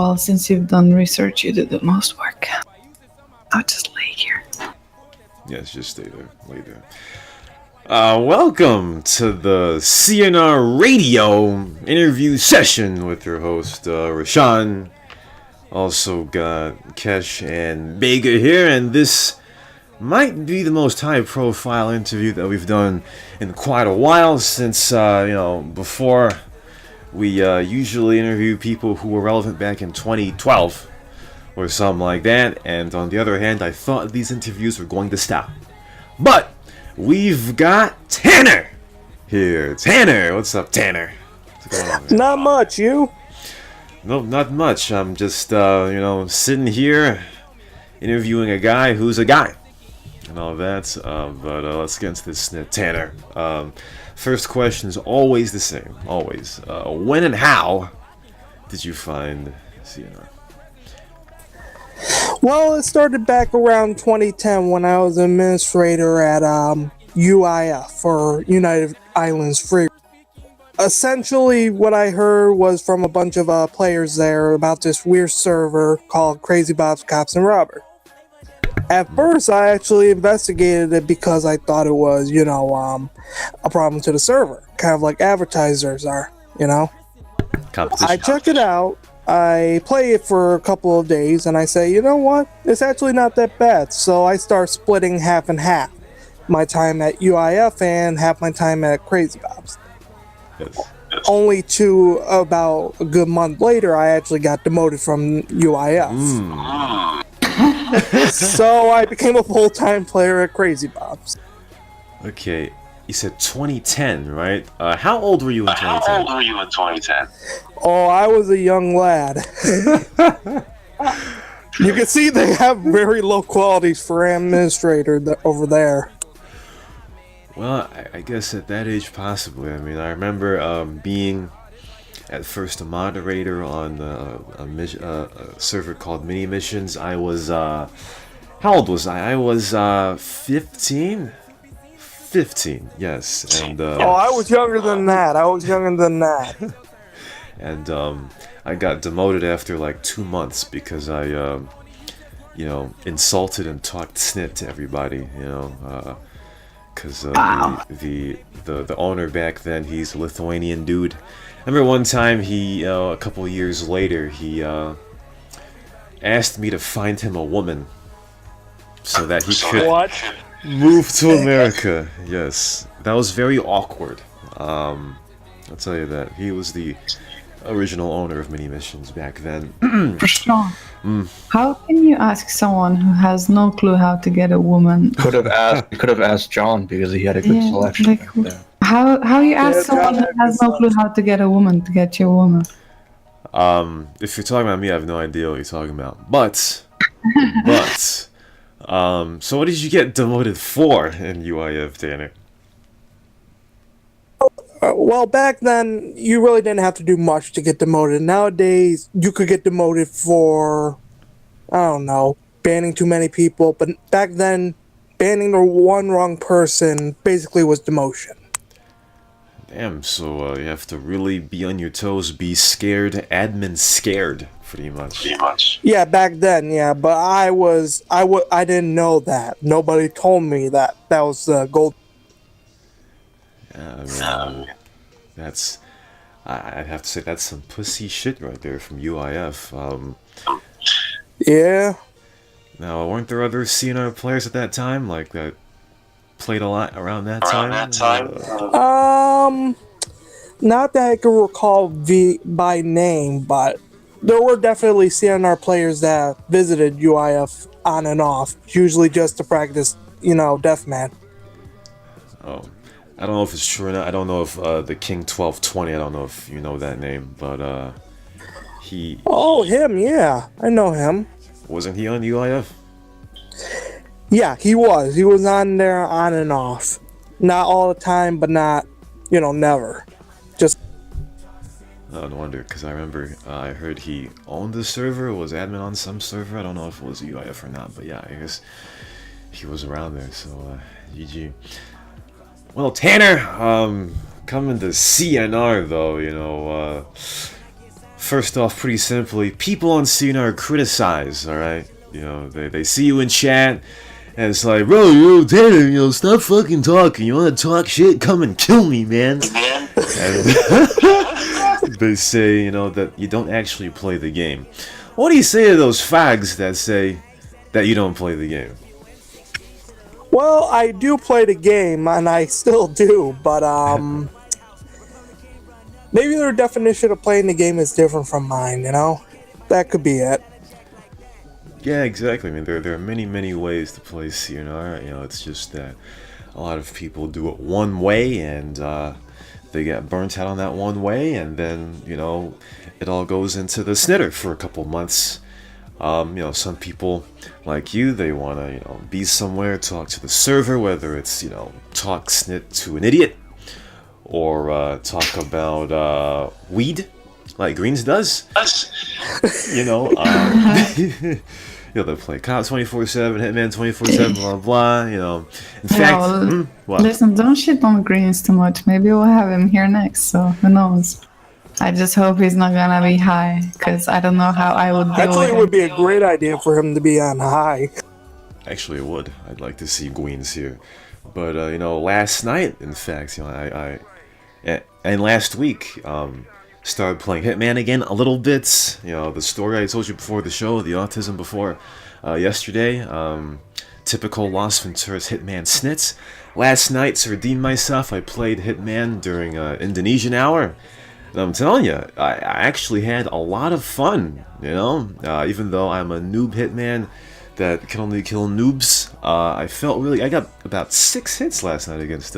Well, since you've done research, you did the most work. I'll just lay here. Yes, just stay there. Lay there. Welcome to the CnR radio interview session with your host, Rashawn. Also got Kesh and Bega here, and this might be the most high-profile interview that we've done in quite a while since, before we usually interview people who were relevant back in 2012 or something like that, and on the other hand, I thought these interviews were going to stop. But we've got Tanner here. Tanner, what's up, Tanner? What's going on, man? Not much, you? Nope, not much. I'm just, sitting here interviewing a guy who's a guy and all that. But let's get into this, Tanner. First question is always the same. Always. When and how did you find CnR? Well, it started back around 2010 when I was an administrator at UIF, for United Islands Free. Essentially, what I heard was from a bunch of players there about this weird server called CrazyBobs, Cops, and Robbers. At first, I actually investigated it because I thought it was, a problem to the server. Kind of like advertisers are, I check it out, I play it for a couple of days, and I say, you know what? It's actually not that bad. So I start splitting half and half. My time at UIF and half my time at CrazyBobs. Yes. Only to about a good month later, I actually got demoted from UIF. So I became a full-time player at CrazyBobs. Okay, you said 2010, right? How old were you in 2010? Oh, I was a young lad. You can see they have very low qualities for administrator over there. Well, I guess at that age, possibly. I mean, I remember being at first a moderator on a server called Mini Missions. I was, how old was I? I was 15? 15, yes. And I was younger than that. And I got demoted after like 2 months because I, insulted and talked snit to everybody, because the owner back then, he's a Lithuanian dude. I remember one time he, a couple years later, he asked me to find him a woman so that he could move to America. Yes, that was very awkward. I'll tell you that. He was the original owner of Mini Missions back then. Sean, how can you ask someone who has no clue how to get a woman? Could have asked John because he had a good selection. Like, how you ask someone who has no clue how to get a woman to get you a woman? If you're talking about me, I have no idea what you're talking about. But, so what did you get demoted for in UIF, Tanner? Well, back then, you really didn't have to do much to get demoted. Nowadays, you could get demoted for, I don't know, banning too many people. But back then, banning the one wrong person basically was demotion. Damn, so you have to really be on your toes, be scared, admin scared, pretty much. Yeah, back then, yeah. But I didn't know that. Nobody told me that. That was the gold. That's, I'd have to say that's some pussy shit right there from UIF. Yeah. Now, weren't there other CnR players at that time, like that played a lot around that time? Not that I can recall by name, but there were definitely CnR players that visited UIF on and off, usually just to practice, deathmatch. Oh. I don't know if it's true or not. I don't know if the King 1220, I don't know if you know that name, but he... Oh, him, yeah. I know him. Wasn't he on UIF? Yeah, he was. He was on there on and off. Not all the time, but not, never. Just... No wonder, because I remember I heard he owned the server, was admin on some server. I don't know if it was UIF or not, but yeah, I guess he was around there, so GG. Well, Tanner, coming to CnR though, first off, pretty simply, people on CnR criticize, alright? You know, they see you in chat, and it's like, bro, you're irritating, you know, stop fucking talking. You wanna talk shit? Come and kill me, man. And they say, you know, that you don't actually play the game. What do you say to those fags that say that you don't play the game? Well, I do play the game, and I still do, but maybe their definition of playing the game is different from mine, you know? That could be it. Yeah, exactly. I mean, there are many ways to play CnR. You know, it's just that a lot of people do it one way, and they get burnt out on that one way, and then, you know, it all goes into the snitter for a couple months. You know, some people like you, they want to, you know, be somewhere, talk to the server, whether it's, you know, talk snit to an idiot, or talk about weed, like Greens does. You know, you know, they play Cop 24/7, Hitman 24/7, blah blah. You know, in fact, what? Listen, don't shit on Greens too much. Maybe we'll have him here next. So who knows? I just hope he's not gonna be high, because I don't know how I would deal Actually, with it it. would be a great idea for him to be on high. Actually, it would. I'd like to see Greens here, but you know, last night, in fact, you know, and last week, started playing Hitman again a little bit. You know, the story I told you before the show, the autism before yesterday. Typical Los Venturas Hitman snits. Last night, to redeem myself, I played Hitman during Indonesian hour. And I'm telling you, I actually had a lot of fun. You know, even though I'm a noob Hitman that can only kill noobs, I got about 6 hits last night against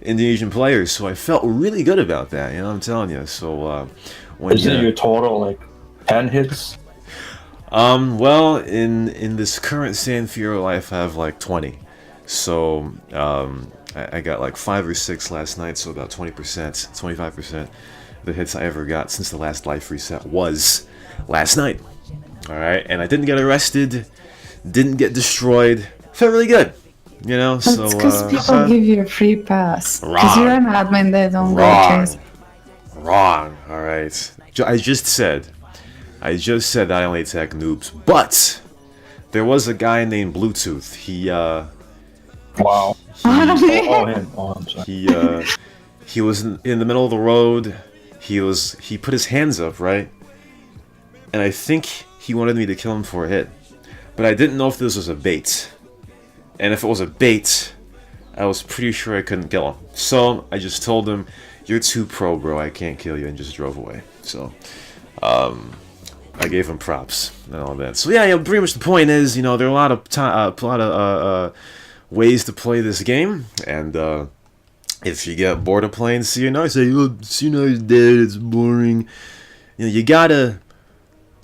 Indonesian players, so I felt really good about that. You know what I'm telling you. So when Isn't your total like 10 hits? Well, in this current San Fierro life, I have like 20. So I got like 5 or 6 last night, so about 20%, 25%. The hits I ever got since the last life reset was last night. Alright, and I didn't get arrested, didn't get destroyed, felt really good. You know, That's so because people give you a free pass. Because you're an admin, they don't go chase. Wrong. Alright. I just said that I only attack noobs, but there was a guy named Bluetooth. He Wow. Him. Oh, I'm sorry. He was in the middle of the road. He put his hands up, right? And I think he wanted me to kill him for a hit. But I didn't know if this was a bait. And if it was a bait, I was pretty sure I couldn't kill him. So I just told him, "You're too pro, bro. I can't kill you," and just drove away. So I gave him props and all that. So yeah, pretty much the point is, you know, there are a lot of ways to play this game, and if you get bored of playing CnR, say, "Look, CnR is dead. It's boring." You know, you gotta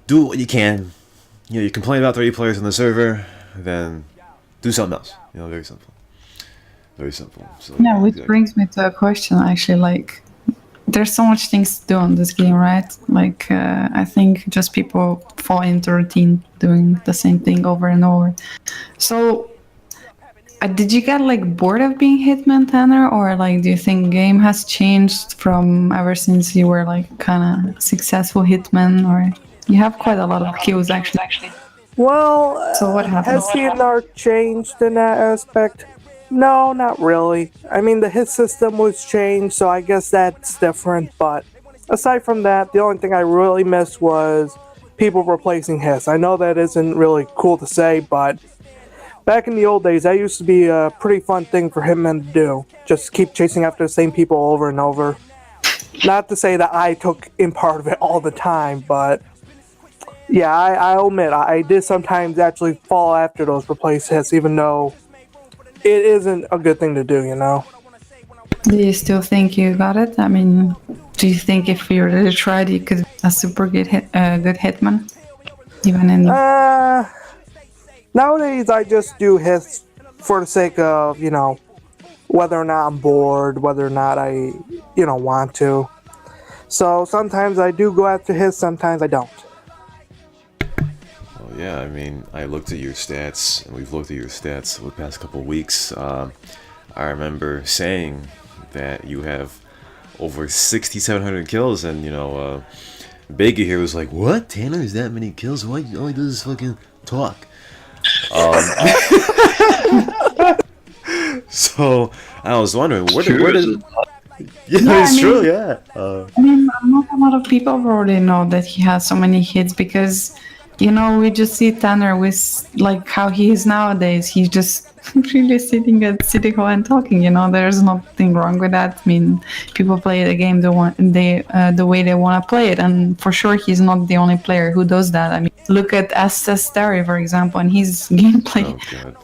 do what you can. You know, you complain about 30 players on the server, then do something else. You know, very simple. Very simple. So, Yeah, which brings me to a question, actually. Like, there's so much things to do on this game, right? Like, I think just people fall into routine doing the same thing over and over. So, did you get like bored of being Hitman, Tanner, or like do you think game has changed from ever since you were like kind of successful Hitman, or you have quite a lot of kills actually? Well, So what happened? has CnR changed in that aspect? No, not really. I mean, the hit system was changed, so I guess that's different. But aside from that, the only thing I really missed was people replacing hits. I know that isn't really cool to say, but back in the old days, that used to be a pretty fun thing for Hitmen to do. Just keep chasing after the same people over and over. Not to say that I took in part of it all the time, but yeah, I'll admit, I did sometimes actually fall after those replace hits, even though it isn't a good thing to do, you know? Do you still think you got it? I mean, do you think if you really tried, you could be a super good Hitman? Even in... Nowadays, I just do hits for the sake of, you know, whether or not I'm bored, whether or not I, you know, want to. So sometimes I do go after hits, sometimes I don't. Well, yeah, I mean, I looked at your stats, and we've looked at your stats over the past couple of weeks. I remember saying that you have over 6,700 kills, and, you know, Baker here was like, "What? Tanner has that many kills? All he does is fucking talk." So I was wondering, where did? Yeah, it's true. Yeah. I mean, not a lot of people already know that he has so many hits because, you know, we just see Tanner with like how he is nowadays. He's just really sitting at City Hall and talking. You know, there's nothing wrong with that. I mean, people play the game the way they want to play it, and for sure, he's not the only player who does that. I mean, look at SS Terry, for example, and his gameplay. Oh God.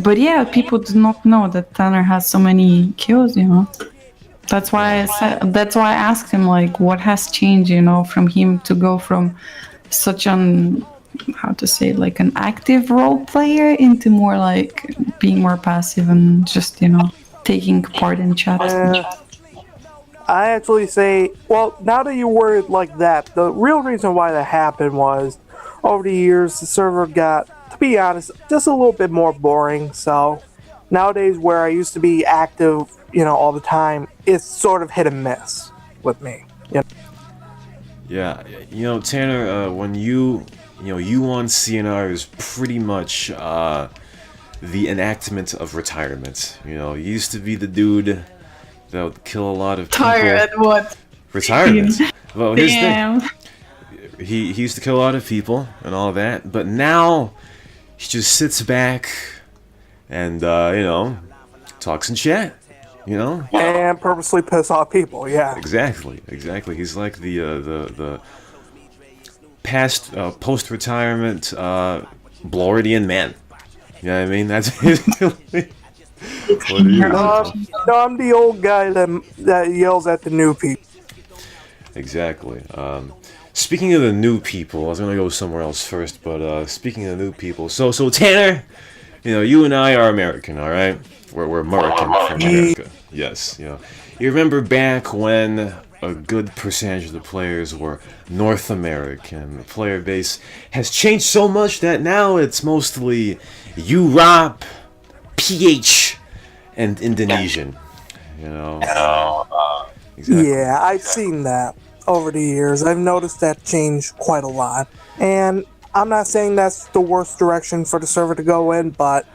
But yeah, people do not know that Tanner has so many kills, you know. That's why I asked him like what has changed, you know, from him to go from such an like an active role player into more like being more passive and just, you know, taking part in chat. I actually say, well, now that you word it like that, the real reason why that happened was over the years the server got, to be honest, just a little bit more boring. So nowadays, where I used to be active, you know, all the time, it's sort of hit and miss with me. You know? Yeah, you know, Tanner, when you on CnR is pretty much the enactment of retirement. You know, you used to be the dude that would kill a lot of people. Tired what? Retirement. Well, here's the Damn. thing. He used to kill a lot of people and all that, but now he just sits back and you know, talks in chat. You know, and purposely piss off people. Yeah, exactly. He's like the past post-retirement Bloridian man. You know what I mean? That's basically what he is. No, I'm the old guy that yells at the new people. Exactly. Speaking of the new people, I was gonna go somewhere else first, but speaking of the new people, so Tanner, you know, you and I are American, all right? We're American from America. Yes, you know. You remember back when a good percentage of the players were North American. The player base has changed so much that now it's mostly Europe, PH, and Indonesian. You know. Exactly. Yeah, I've seen that over the years. I've noticed that change quite a lot. And I'm not saying that's the worst direction for the server to go in, but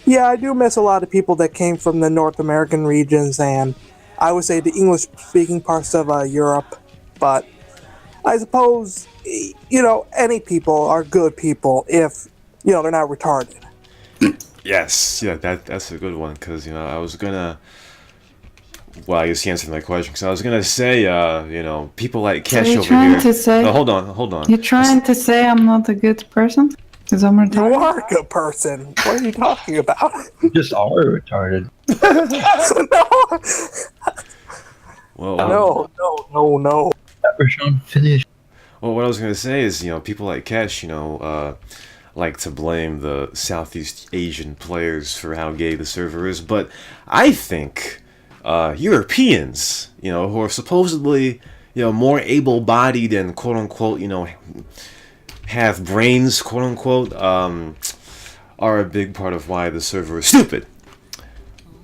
yeah, I do miss a lot of people that came from the North American regions and I would say the English-speaking parts of Europe. But I suppose, you know, any people are good people if, you know, they're not retarded. Yes, yeah, that's a good one, because, you know, I was gonna... Well, I guess you answered my question, because I was gonna say, you know, people like Kesh over here... To say, hold on. You're trying to say I'm not a good person? Because I'm retarded? You are a good person. What are you talking about? You just are retarded. No. Well, No. Rashawn, finish. Well, what I was gonna say is, you know, people like Kesh, you know, like to blame the Southeast Asian players for how gay the server is, but I think Europeans, you know, who are supposedly, you know, more able-bodied and quote-unquote, you know, have brains, quote-unquote, are a big part of why the server is stupid.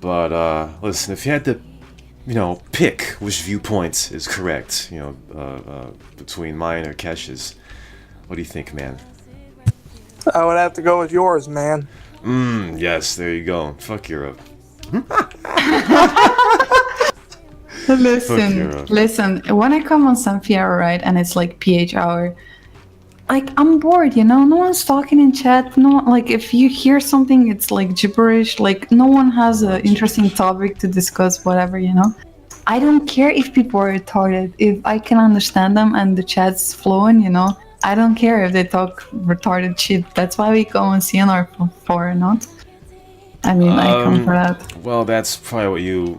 But listen, if you had to, you know, pick which viewpoint is correct, you know, between mine or Kesh's, what do you think, man? I would have to go with yours, man. Yes, there you go. Fuck Europe. Listen, when I come on some Fiera, right, and it's like PH hour, like, I'm bored, you know? No one's talking in chat. No, like, if you hear something, it's like gibberish. Like, no one has an interesting topic to discuss, whatever, you know? I don't care if people are retarded. If I can understand them and the chat's flowing, you know? I don't care if they talk retarded shit. That's why we go on CnR for not. I mean, I come for that. Well, that's probably what you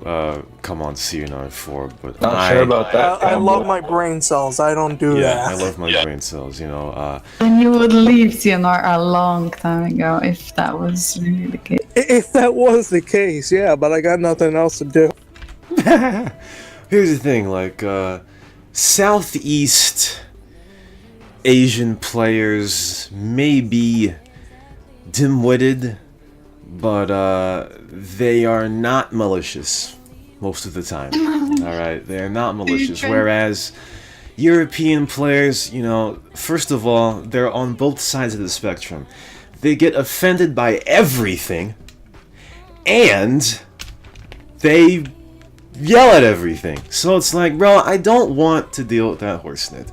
come on CnR for, but Not sure about that. I love my brain cells. I don't do that. I love my brain cells, you know. And you would leave CnR a long time ago if that was really the case. If that was the case, yeah, but I got nothing else to do. Here's the thing, like, Southeast Asian players may be dim-witted, but they are not malicious most of the time. All right, they are not malicious. Whereas, European players, first of all, they're on both sides of the spectrum. They get offended by everything, and they yell at everything. So it's like, bro, I don't want to deal with that horsenit.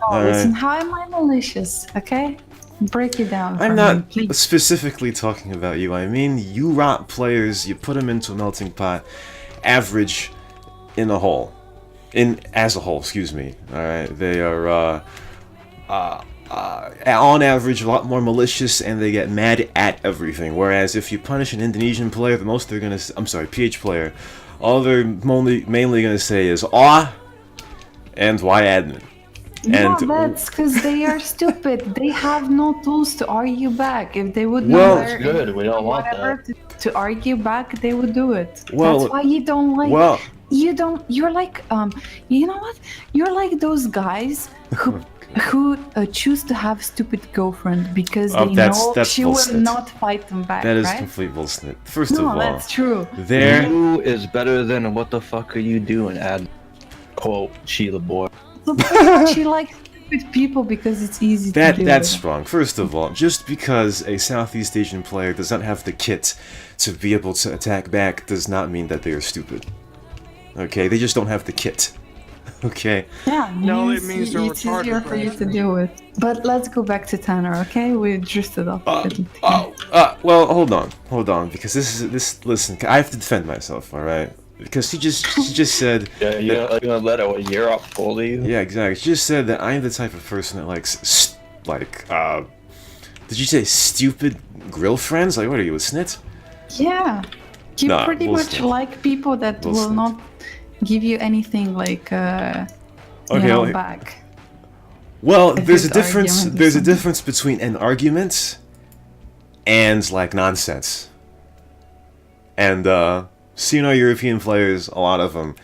Oh, listen, how am I malicious? Okay, break it down. I'm for not me, please. specifically talking about you. I mean, you rot players. You put them into a melting pot, average in a whole, as a whole. Excuse me. All right, they are on average a lot more malicious, and they get mad at everything. Whereas if you punish an Indonesian player, the most they're gonna, PH player, all they're mainly gonna say is "aw" and "why admin." No, And that's because they are stupid. They have no tools to argue back. If they would know Well, where- That's good. We don't want whatever that. to argue back, they would do it. Well- That's why you don't like. well, You don't. You're like You know what? You're like those guys who choose to have stupid girlfriend because they know that's she bullshit. will not fight them back. that is right? complete bullshit. First No, of all, that's true. there. You is better than what the fuck are you doing? Add quote Sheila boy. She likes stupid people because it's easy to do. That's wrong. First of all, just because a Southeast Asian player does not have the kit to be able to attack back does not mean that they are stupid. Okay, they just don't have the kit. Okay. Yeah, No, you it means see, they're it's easier retarded, for you right? to do it. But let's go back to Tanner, okay? We drifted off a bit. Well, hold on, because listen, I have to defend myself, all right? Because she just said, Yeah, you're gonna let a Europe bully you? yeah, exactly. She just said that I'm the type of person that likes, did you say stupid grill friends? Like, what are you, a snit? Yeah, you Nah, pretty much bullshit. like people that will Bullshit. not give you anything like Okay, well, back. well, A there's a good difference. argument or There's a something. difference between an argument and like nonsense. And CnR European players, a lot of them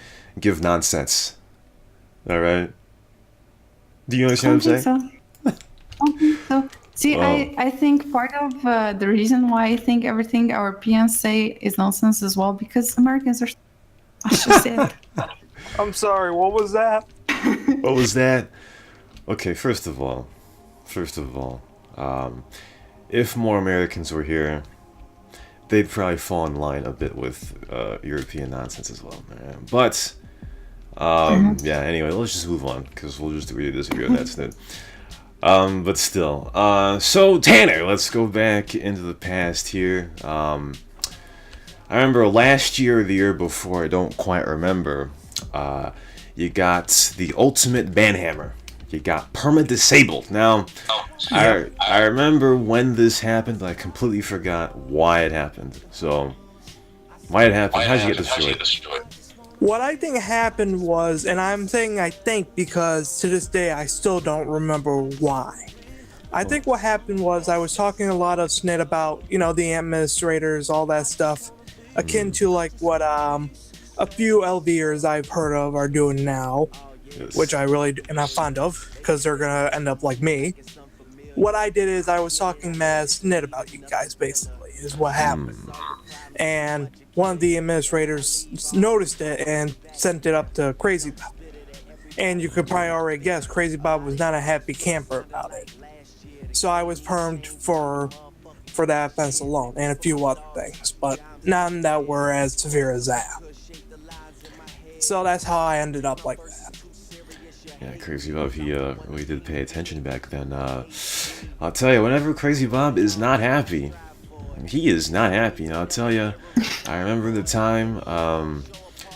give nonsense. All right. Do you I understand don't what I'm saying? think so. I don't think so. See, Well- I think part of the reason why I think everything Europeans say is nonsense as well because Americans are. I just said. I'm sorry, what was that? What was that? Okay, first of all, if more Americans were here, they'd probably fall in line a bit with European nonsense as well. But yeah. Anyway, let's just move on because we'll just agree to disagree on that snit. But still, so Tanner, let's go back into the past here. I remember last year or the year before, I don't quite remember. You got the ultimate banhammer. You got Permadisable. Now, I remember when this happened, but I completely forgot why it happened. So, why it happened? How'd you get destroyed? What I think happened was, and I'm saying I think because to this day I still don't remember why. I think what happened was I was talking a lot of snit about, the administrators, all that stuff, akin to like what a few LVers I've heard of are doing now, Yes. which I really am not fond of because they're gonna end up like me. What I did is I was talking mad snit about you guys, basically, is what happened. And one of the administrators noticed it and sent it up to CrazyBob. And you could probably already guess CrazyBob was not a happy camper about it. So I was permed for that offense alone and a few other things, but none that were as severe as that. So that's how I ended up like that. Yeah, Crazy Bob, he really did pay attention back then. I'll tell you, whenever Crazy Bob is not happy, he is not happy. I'll tell you, I remember the time, it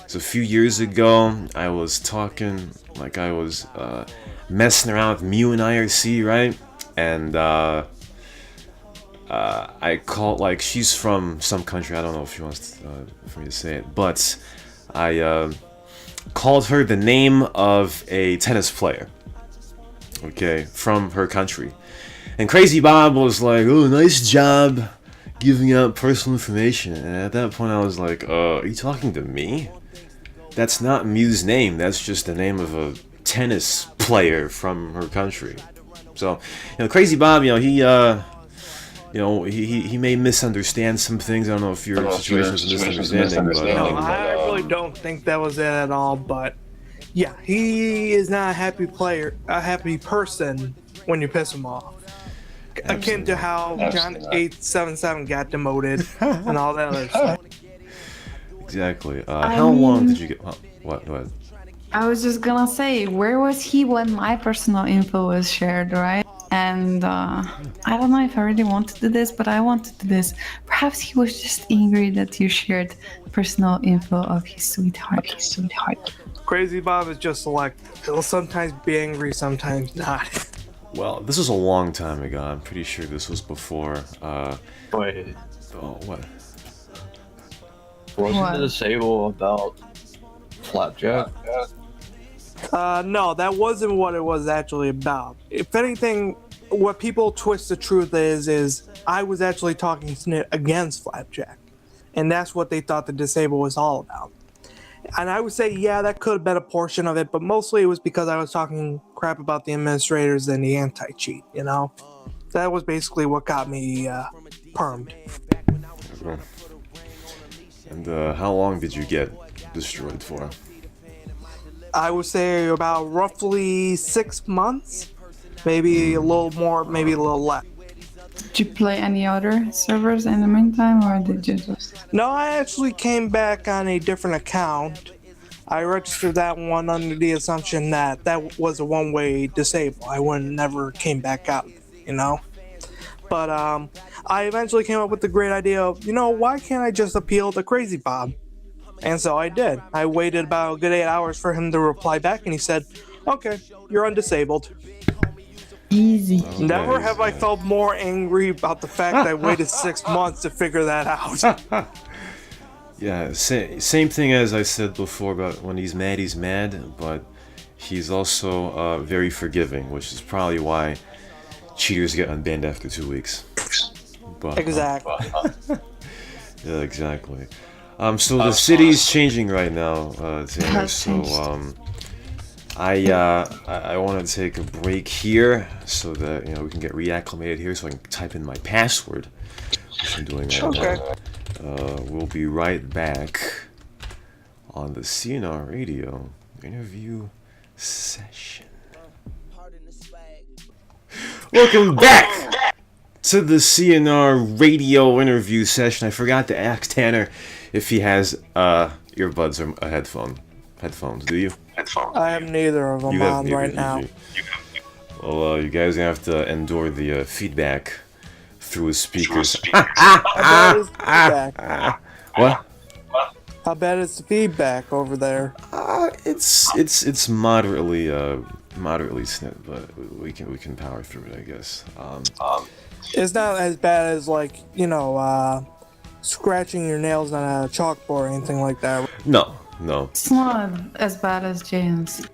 was a few years ago, I was talking, like I was messing around with Mew and IRC, right? And I called, like, she's from some country, I don't know if she wants for me to say it, but I called her the name of a tennis player, okay, from her country. And Crazy Bob was like, oh, nice job giving out personal information. And at that point I was like, are you talking to me? That's not Mew's name, that's just the name of a tennis player from her country. So, Crazy Bob, he may misunderstand some things. I don't know if your situation is a misunderstanding, but I really don't think that was it at all, but Yeah, he is not a happy player, a happy person when you piss him off. Akin to how John 877 got demoted and all that other stuff. Exactly. How long did you get? What? Go ahead. I was just gonna say, where was he when my personal info was shared, right? And I don't know if I really want to do this, but I want to do this. Perhaps he was just angry that you shared personal info of his sweetheart. CrazyBob is just selective. He'll sometimes be angry, sometimes not. Well, this was a long time ago. I'm pretty sure this was before. Wait, Oh, what? wasn't the Disable about Flapjack? No, that wasn't what it was actually about. If anything, what people twist the truth is I was actually talking snit against Flapjack. And that's what they thought the Disable was all about. And I would say, yeah, that could have been a portion of it, but mostly it was because I was talking crap about the administrators and the anti-cheat, you know? That was basically what got me permed. And how long did you get destroyed for? I would say about roughly 6 months, maybe a little more, maybe a little less. Did you play any other servers in the meantime, or did you just... No, I actually came back on a different account. I registered that one under the assumption that that was a one-way disable. I never came back out, you know? But I eventually came up with the great idea of, why can't I just appeal to CrazyBob? And so I did. I waited about a good 8 hours for him to reply back, and he said, okay, you're undisabled. Easy. Never have I felt more angry about the fact that I waited 6 months to figure that out. Yeah, same thing as I said before about when he's mad, but he's also very forgiving, which is probably why cheaters get unbanned after 2 weeks. But, Exactly. yeah, exactly. So the city's changing right now, Tanner, so I want to take a break here so that we can get reacclimated here, so I can type in my password, which I'm doing right now. We'll be right back on the CnR Radio interview session. Welcome back to the CnR Radio interview session. I forgot to ask Tanner if he has earbuds or a headphones. Do you? I have neither of them on right now. Well, you guys are gonna have to endure the feedback through his speakers. How bad is the feedback? What? How bad is the feedback over there? It's moderately snit, but we can power through it, I guess. It's not as bad as scratching your nails on a chalkboard or anything like that. No. It's not as bad as James.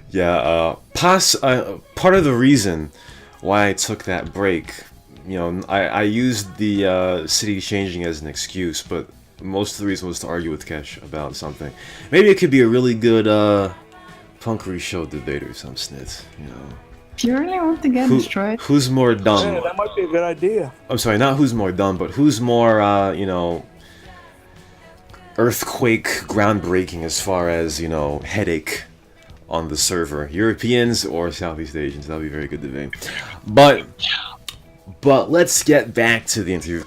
Yeah, part of the reason why I took that break, I used the city changing as an excuse, but most of the reason was to argue with Kesh about something. Maybe it could be a really good punkery show debate or some snits, Do you really want to get destroyed? Who's more dumb? Yeah, that might be a good idea. I'm sorry, not who's more dumb, but who's more, earthquake groundbreaking as far as, headache on the server. Europeans or Southeast Asians, that'll be a very good debate. But let's get back to the interview.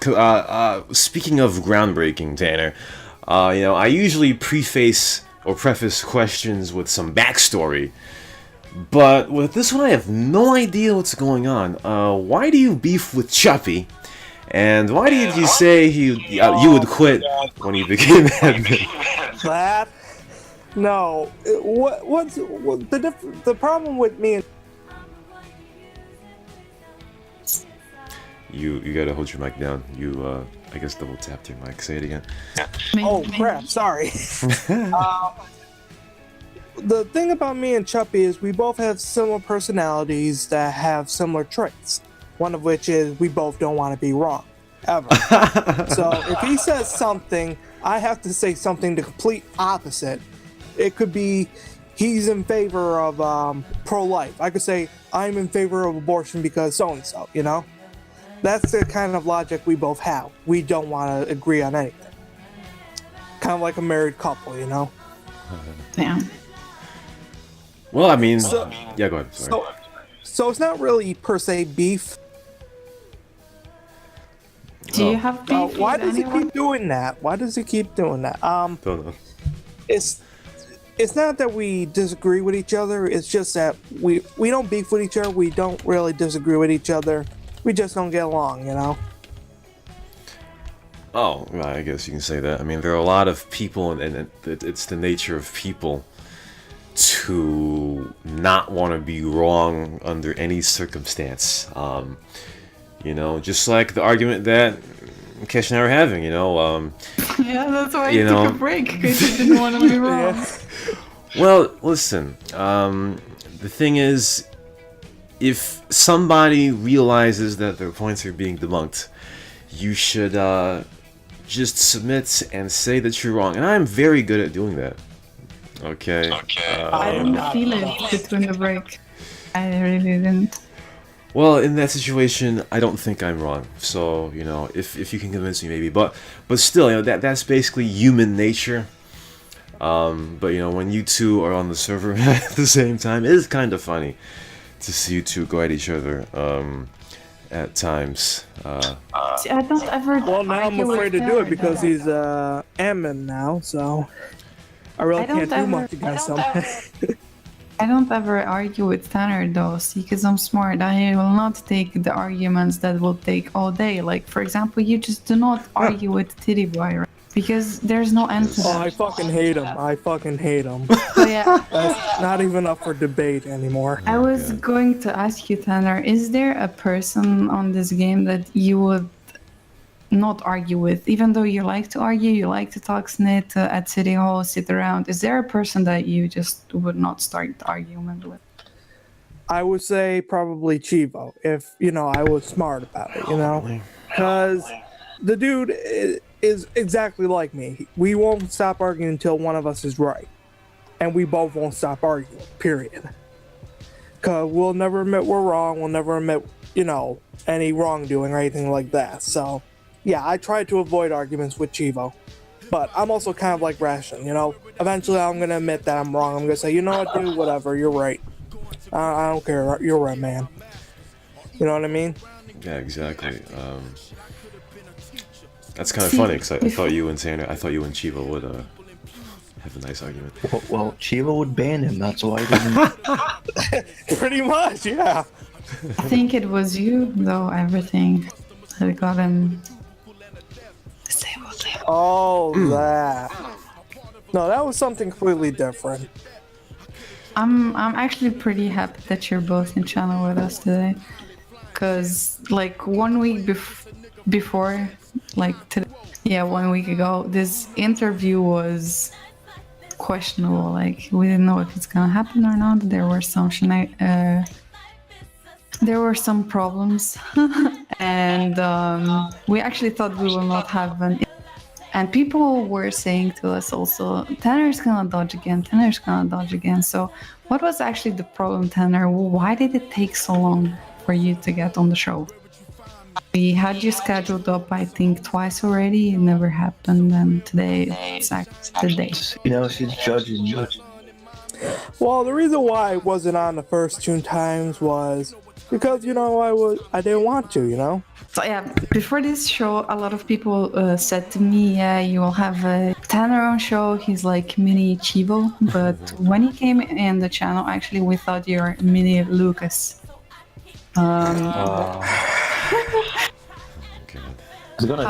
Speaking of groundbreaking, Tanner, I usually preface questions with some backstory. But with this one, I have no idea what's going on. Why do you beef with Chuppy? And why did you say you would quit when you became admin? That? No. What's the problem with me and... You gotta hold your mic down. You, I guess double tapped your mic. Say it again. Oh, crap. Sorry. The thing about me and Chuppy is we both have similar personalities that have similar traits. One of which is we both don't want to be wrong, ever. So if he says something, I have to say something the complete opposite. It could be he's in favor of pro-life. I could say I'm in favor of abortion because so-and-so, That's the kind of logic we both have. We don't want to agree on anything. Kind of like a married couple, Damn. Well, I mean, So- yeah, go ahead. Sorry. So it's not really per se beef. Do you have beef Why with does he anyone? keep doing that? Why does he keep doing that? Don't know. It's not that we disagree with each other. It's just that we don't beef with each other. We don't really disagree with each other. We just don't get along, you know. Oh, well, I guess you can say that. I mean, there are a lot of people, and it's the nature of people to not want to be wrong under any circumstance. You know, just like the argument that Kesh and I were having, you know. Yeah, that's why You you know. took a break, because you didn't want to be wrong. Well, listen, the thing is, if somebody realizes that their points are being debunked, you should just submit and say that you're wrong. And I'm very good at doing that. Okay. I didn't feel it between the break. I really didn't. Well, in that situation, I don't think I'm wrong. So, you know, if you can convince me, maybe. But still, you know, that's basically human nature. But you know, when you two are on the server at the same time, it is kind of funny to see you two go at each other at times. See, I don't ever. Well, now I'm argue with afraid to do it Tanner, because though. he's admin now, so I really I don't can't do ever- much against him. I don't ever argue with Tanner though, see, because I'm smart. I will not take the arguments that will take all day. Like, for example, you just do not argue with Titty Boy, right? Because there's no end to Oh, that. I fucking hate him. I fucking hate him. So yeah, That's not even up for debate anymore. I was going to ask you, Tanner, is there a person on this game that you would not argue with, even though you like to argue, you like to talk snit at City Hall, sit around? Is there a person that you just would not start the argument with? I would say probably Chivo, if, you know, I was smart about it, you know? Because the dude is exactly like me. We won't stop arguing until one of us is right. And we both won't stop arguing, period. Because we'll never admit we're wrong. We'll never admit, you know, any wrongdoing or anything like that. So, yeah, I try to avoid arguments with Chivo. But I'm also kind of like Ration, you know? Eventually I'm going to admit that I'm wrong. I'm going to say, you know what, dude, whatever, you're right. I don't care, you're right, man. You know what I mean? Yeah, exactly. That's kind of funny because I thought you and Chivo would have a nice argument. Well, Chivo would ban him. That's why he didn't. Pretty much, yeah. I think it was you, though, everything that got him disabled. Oh, that. No, that was something completely different. I'm actually pretty happy that you're both in channel with us today, because like 1 week before, like today, yeah, 1 week ago, this interview was questionable. Like, we didn't know if it's gonna happen or not. There were some problems, and we actually thought we will not have an. And people were saying to us also, Tanner's gonna dodge again, Tanner's gonna dodge again. So what was actually the problem, Tanner? Why did it take so long for you to get on the show? We had you scheduled up, I think, twice already. It never happened, and today it's actually the day. You know, she's judging you. Well, the reason why I wasn't on the first 2 times was because, you know, I didn't want to, you know? So yeah, before this show, a lot of people said to me, yeah, you will have a Tanner on show, he's like mini Chivo. But when he came in the channel, actually we thought you're mini Lucas. How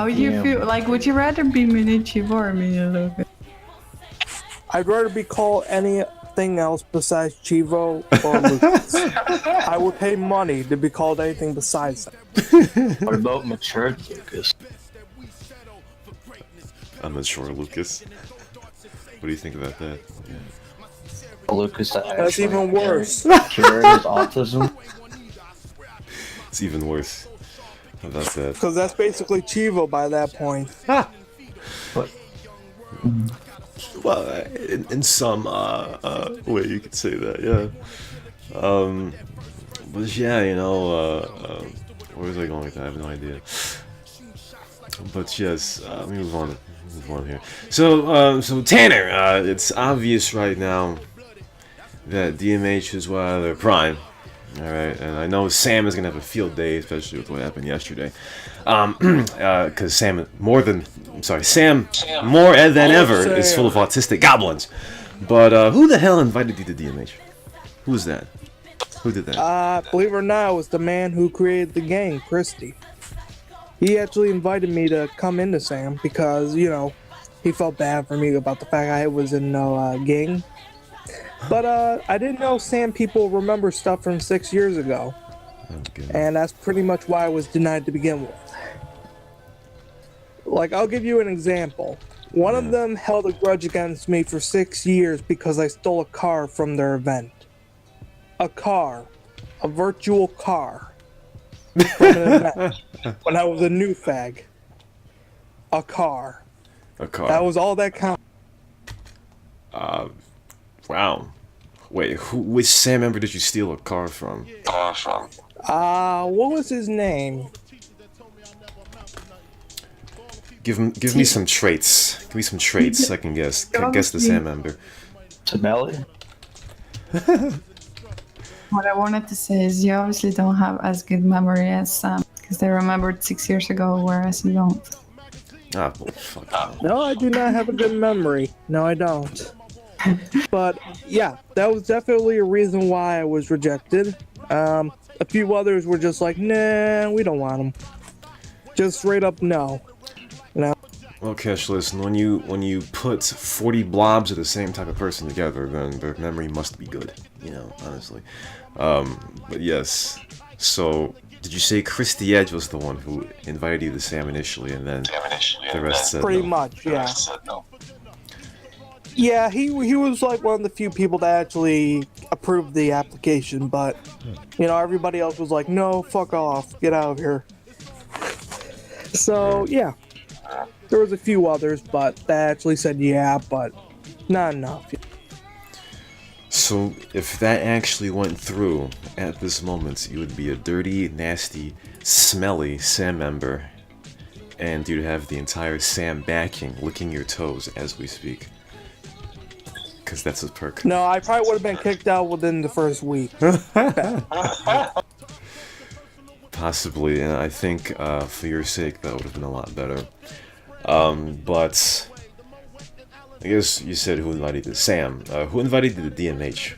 do you feel? Like, would you rather be mini Chivo or mini Lucas? I'd rather be called anything else besides Chivo or Lucas. I would pay money to be called anything besides that. What about matured Lucas? I'm not sure, Lucas. What do you think about that? Yeah. Lucas that That's actually even worse. cured his autism. It's even worse. How about that? Because that's basically Chivo by that point. But Well, in some way you could say that, yeah. But yeah, you know, where was I going with that? I have no idea. But yes, let me move on. Move on here. So Tanner, it's obvious right now that DMH is one of their prime. All right, and I know Sam is gonna have a field day, especially with what happened yesterday. Because Sam more than ever is full of autistic goblins. But who the hell invited you to DMH? Who's that? Who did that? Believe it or not, it was the man who created the gang, Christy. He actually invited me to come into Sam because, you know, he felt bad for me about the fact I was in no gang. But I didn't know Sam people remember stuff from 6 years ago. And that's pretty much why I was denied to begin with. Like, I'll give you an example. One of them held a grudge against me for 6 years because I stole a car from their event. A car. A virtual car. From an event. When I was a new fag. A car. A car. That was all that counted. Wow. Wait, which Sam member did you steal a car from? What was his name? Give me some traits. Give me some traits. I can guess. The Sam member. Tamelli? What I wanted to say is you obviously don't have as good memory as Sam, because they remembered 6 years ago, whereas you don't. Ah, well, fuck. No, I do not have a good memory. No, I don't. But yeah, that was definitely a reason why I was rejected. A few others were just like, nah, we don't want them. Just straight up no. No. Well, Kesh, listen, when you put 40 blobs of the same type of person together, then their memory must be good, you know, honestly. But yes, so did you say Christy Edge was the one who invited you to Sam initially, and then the rest said Pretty no? much, yeah. Yeah, he was like one of the few people that actually approved the application, but, you know, everybody else was like, no, fuck off, get out of here. So, yeah. There was a few others, but that actually said yeah, but not enough. So, if that actually went through at this moment, you would be a dirty, nasty, smelly Sam member, and you'd have the entire Sam backing, licking your toes as we speak. Because that's a perk. No, I probably would have been kicked out within the first week. Possibly, and I think for your sake that would have been a lot better. But I guess you said who invited you to Sam. Who invited you to DMH?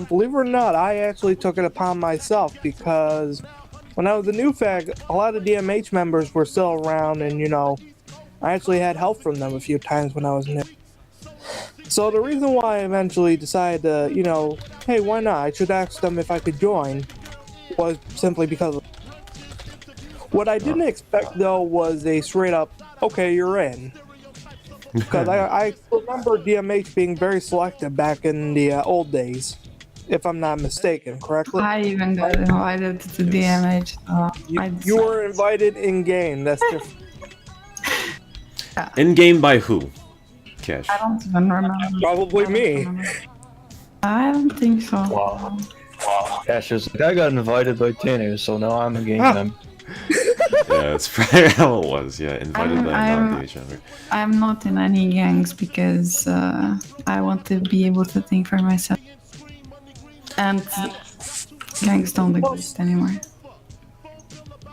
Believe it or not, I actually took it upon myself because when I was a new fag, a lot of DMH members were still around, and you know, I actually had help from them a few times when I was new. So the reason why I eventually decided to, you know, hey, why not? I should ask them if I could join, was simply because of... What I didn't expect, though, was a straight-up, okay, you're in. Because I remember DMH being very selective back in the old days, if I'm not mistaken, correctly? I even got invited to DMH. You were invited in-game, that's different. In-game by who? Cash. I don't even remember. Probably me. I don't think so. Wow. Cash is like, I got invited by Tanner, so now I'm a gang member. Yeah, that's probably how it was. Yeah, invited by a non-DH member. I'm not in any gangs because I want to be able to think for myself. And gangs don't exist anymore.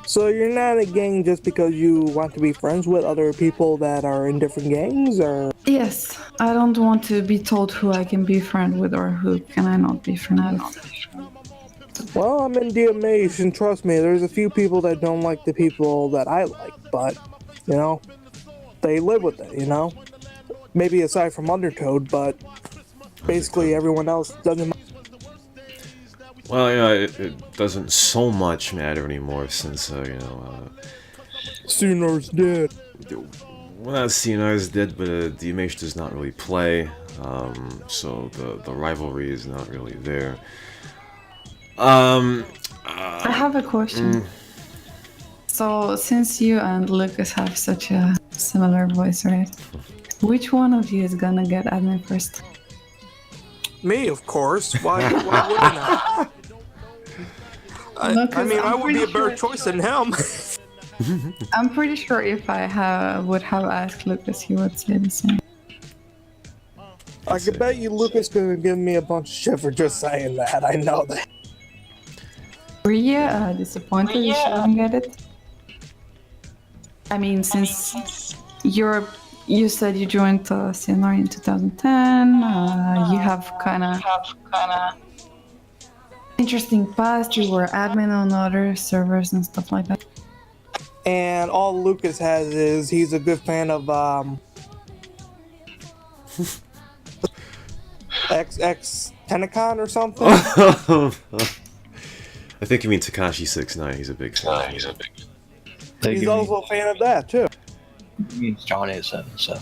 So you're not a gang just because you want to be friends with other people that are in different gangs, or? Yes, I don't want to be told who I can be friend with or who can I not be friend with. Well, I'm in DMH, and trust me, there's a few people that don't like the people that I like, but, you know, they live with it, you know? Maybe aside from Undertoad, but basically everyone else doesn't. Well, yeah, it doesn't so much matter anymore since, you know, CnR's dead. Well, not CnR is dead, but DMH does not really play, so the rivalry is not really there. I have a question. So, since you and Lucas have such a similar voice, right? Which one of you is gonna get admin first? Me, of course. Why wouldn't I? I mean, I would be a better choice than him. I'm pretty sure if I would have asked Lucas, he would say the same. I could bet you Lucas gonna give me a bunch of shit for just saying that. I know that. Were you disappointed you didn't get it? I mean, since you said you joined CnR in 2010, you have kind of interesting past. You were admin on other servers and stuff like that. And all Lucas has is he's a good fan of XX Tenacon or something. I think you mean Takashi 69. He's a big fan. He's also a fan of that too. John 87, so.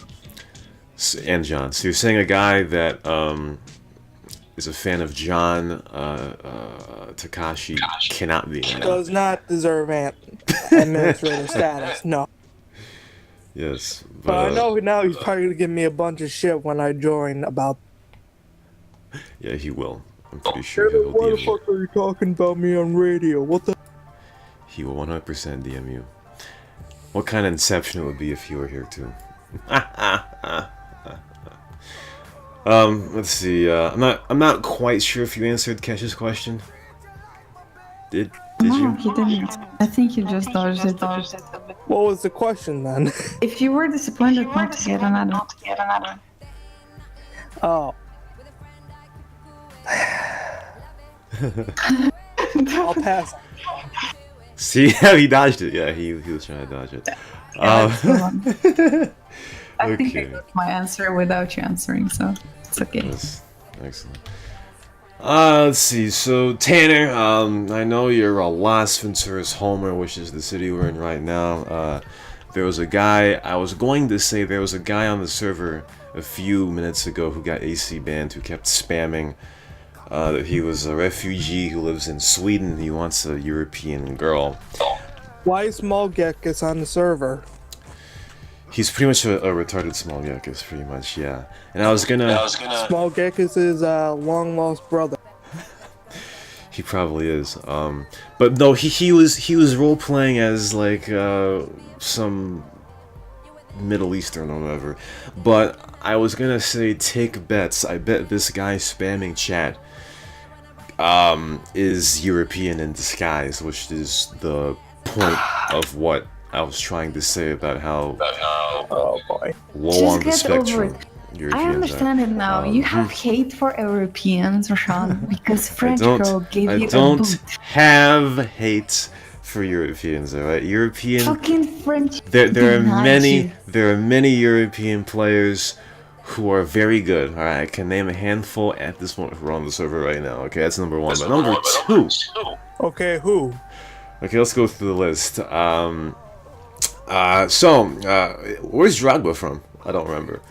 And John. So you're saying a guy that is a fan of John Takashi cannot be. Does not deserve administrator status. No. Yes, But I know now he's probably gonna give me a bunch of shit when I join about. Yeah, he will. I'm pretty sure he'll Why the DM you. fuck are you talking about me on radio? What the? He will 100% DM you. What kind of Inception it would be if you were here too? Let's see. I'm not quite sure if you answered Kesh's question. Did No, you? he didn't. I think he just dodged it. What was the question then? If you were disappointed not to get another. Oh. I'll pass. See how he dodged it? Yeah, he was trying to dodge it. Yeah, that's the one. I think I Okay. got my answer without you answering, so it's okay. That's excellent. Let's see. So Tanner, I know you're a Las Venturas homer, which is the city we're in right now. There was a guy. I was going to say there was a guy on the server a few minutes ago who got AC banned, who kept spamming that he was a refugee who lives in Sweden. He wants a European girl. Why is Small Gekkus on the server? He's pretty much a retarded small yuckus, pretty much, yeah. And I was gonna. Small Gekkus is a long lost brother. He probably is. But no, he was role playing as like some Middle Eastern or whatever. But I was gonna say take bets. I bet this guy spamming chat is European in disguise, which is the point of what I was trying to say about how Oh boy. low Just on the get over spectrum it. Europeans I are. understand it now. You have hate for Europeans, Roshan, because French girl gave I you a don't boot. have hate for Europeans, alright? European. Fucking French. There are denied you. many European players who are very good. Alright, I can name a handful at this moment who are on the server right now. Okay, that's number one. But number two. Okay, who? Okay, let's go through the list. Where's Drogba from? I don't remember.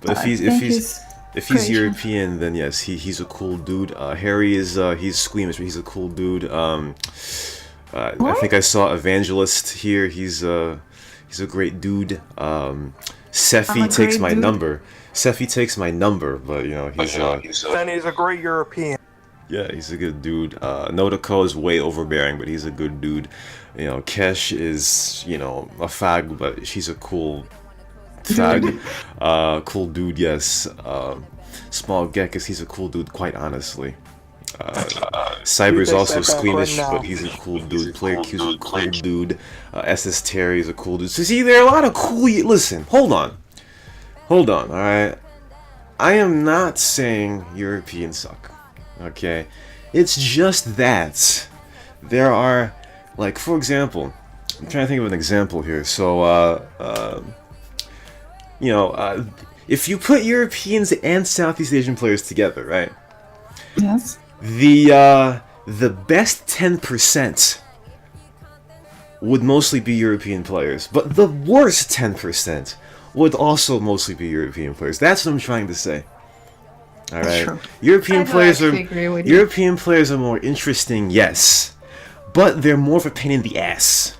But I think he's Croatian. European, then yes, he's a cool dude. Harry is he's squeamish, but he's a cool dude. I think I saw Evangelist here. He's a great dude. Sefi takes great my dude. number. Sefi takes my number, but you know he's Then he's a great European. yeah, he's a good dude. Notako is way overbearing, but he's a good dude. You know, Kesh is, you know, a fag, but she's a cool fag. Cool dude, yes. Small Gekkus, he's a cool dude, quite honestly. Cyber's also squeamish, but he's a cool dude. Player Q's a cool dude. SS Terry is a cool dude. So see, there are a lot of cool... Listen, hold on, alright? I am not saying Europeans suck, okay? It's just that there are, like, for example, I'm trying to think of an example here. So, you know, if you put Europeans and Southeast Asian players together, right? Yes. The best 10% would mostly be European players, but the worst 10% would also mostly be European players. That's what I'm trying to say. All right, true. European I do players are actually agree with you. European players are more interesting, yes, but they're more of a pain in the ass.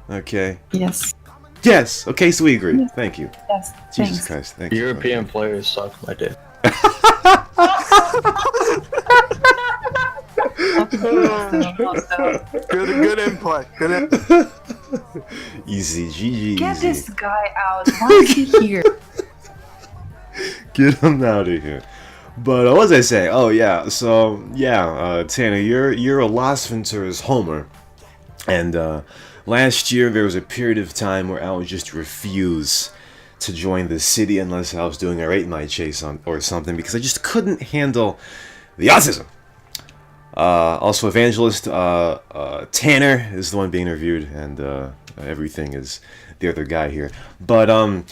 Okay. Yes. Yes. Okay, so we agree. Thank you. Yes. Jesus Thanks. Christ. Thank you. European players suck my dick. Good input. Good input. Easy, GG, Get easy. this guy out. Why is he here? Get him out of here. But what was I saying? Oh yeah, so yeah, Tanner, you're a Las Venturas homer, and last year there was a period of time where I would just refuse to join the city unless I was doing a 8-night chase or something, because I just couldn't handle the autism. Also, Evangelist Tanner is the one being interviewed, and everything is the other guy here. But I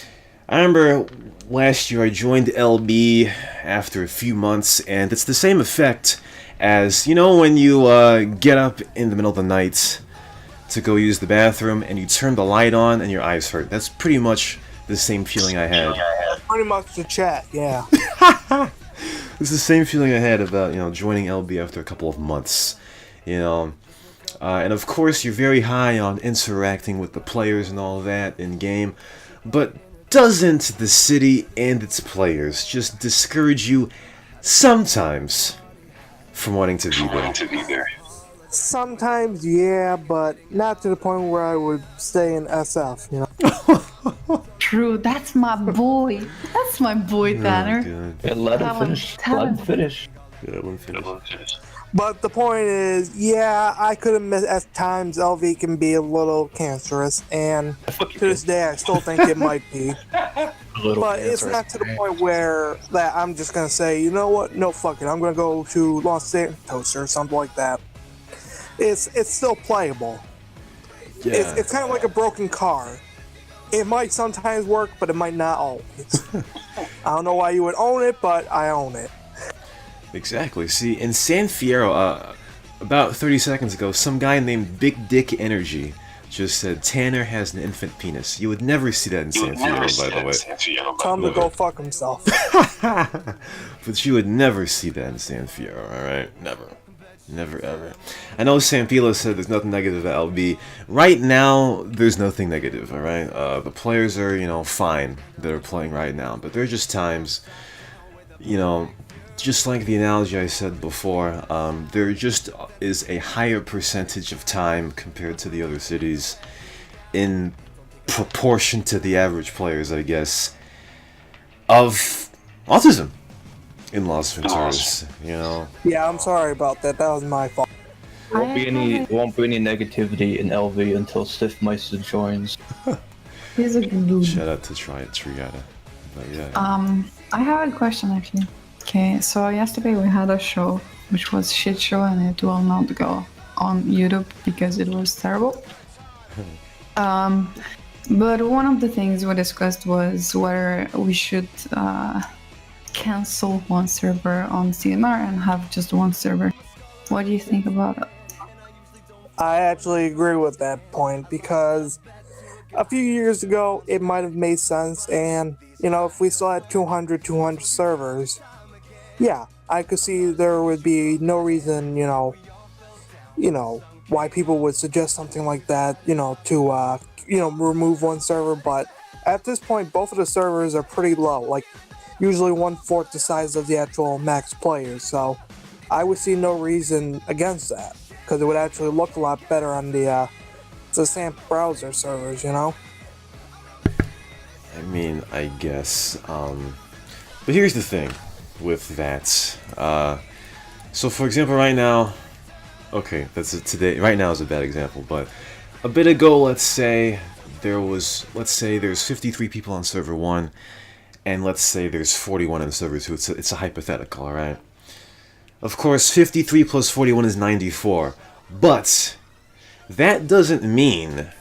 remember last year I joined LB after a few months, and it's the same effect as, you know, when you get up in the middle of the night to go use the bathroom and you turn the light on and your eyes hurt. That's pretty much the same feeling I had. Pretty much the chat, yeah. It's the same feeling I had about, you know, joining LB after a couple of months, you know. And of course, you're very high on interacting with the players and all that in game, but doesn't the city and its players just discourage you sometimes from wanting to be there? Sometimes, yeah, but not to the point where I would stay in SF, you know. True, that's my boy. That's my boy, Tanner. Good. Yeah, let him finish. Let him finish. Yeah, I wouldn't finish. But the point is, yeah, I could admit at times LV can be a little cancerous, and to this day I still think it might be. But it's not to the point where that I'm just gonna say, you know what, no, fuck it, I'm gonna go to Los Santos or something like that. It's still playable. Yeah. It's kind of like a broken car. It might sometimes work, but it might not always. I don't know why you would own it, but I own it. Exactly. See, in San Fierro, about 30 seconds ago, some guy named Big Dick Energy just said Tanner has an infant penis. You would never see that in San Fierro, by the way. Tell him to go fuck himself. But you would never see that in San Fierro, alright? Never. Never ever. I know Sam Filo said there's nothing negative at LB. Right now, there's nothing negative, alright? The players are, you know, fine that are playing right now. But there are just times, you know, just like the analogy I said before, there just is a higher percentage of time compared to the other cities in proportion to the average players, I guess, of autism in Las Venturas, you know. Yeah, I'm sorry about that. That was my fault. Won't be any negativity in LV until Stiff Meister joins. He's a good dude. Shout out to Triada. But yeah. I have a question actually. Okay, so yesterday we had a show which was shit show and it will not go on YouTube because it was terrible. But one of the things we discussed was whether we should cancel one server on CnR and have just one server. What do you think about it? I actually agree with that point because a few years ago it might have made sense, and you know, if we still had 200 servers, yeah, I could see there would be no reason, you know, why people would suggest something like that, you know, to remove one server. But at this point, both of the servers are pretty low, like usually 1/4 the size of the actual max players. So I would see no reason against that because it would actually look a lot better on the SAM browser servers, you know. I mean, I guess. But here's the thing with that. So, for example, right now, okay, today. Right now is a bad example, but a bit ago, let's say there's 53 people on server 1, and let's say there's 41 on server 2. It's a hypothetical, all right? Of course, 53 plus 41 is 94, but that doesn't mean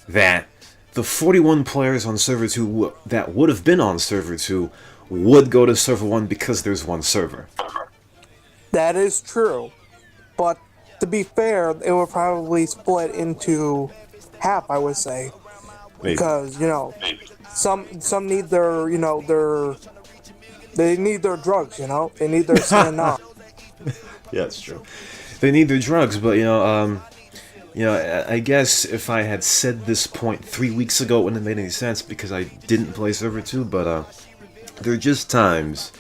that the 41 players on server 2 that would have been on server 2 would go to server 1 because there's one server. That is true, but to be fair, it would probably split into half, I would say. Maybe. Because, you know, some need their, you know, they need their drugs, you know? They need their CnR. Yeah, it's true. They need their drugs, but, you know, I guess if I had said this point 3 weeks ago, it wouldn't have made any sense because I didn't play server 2, but there are just times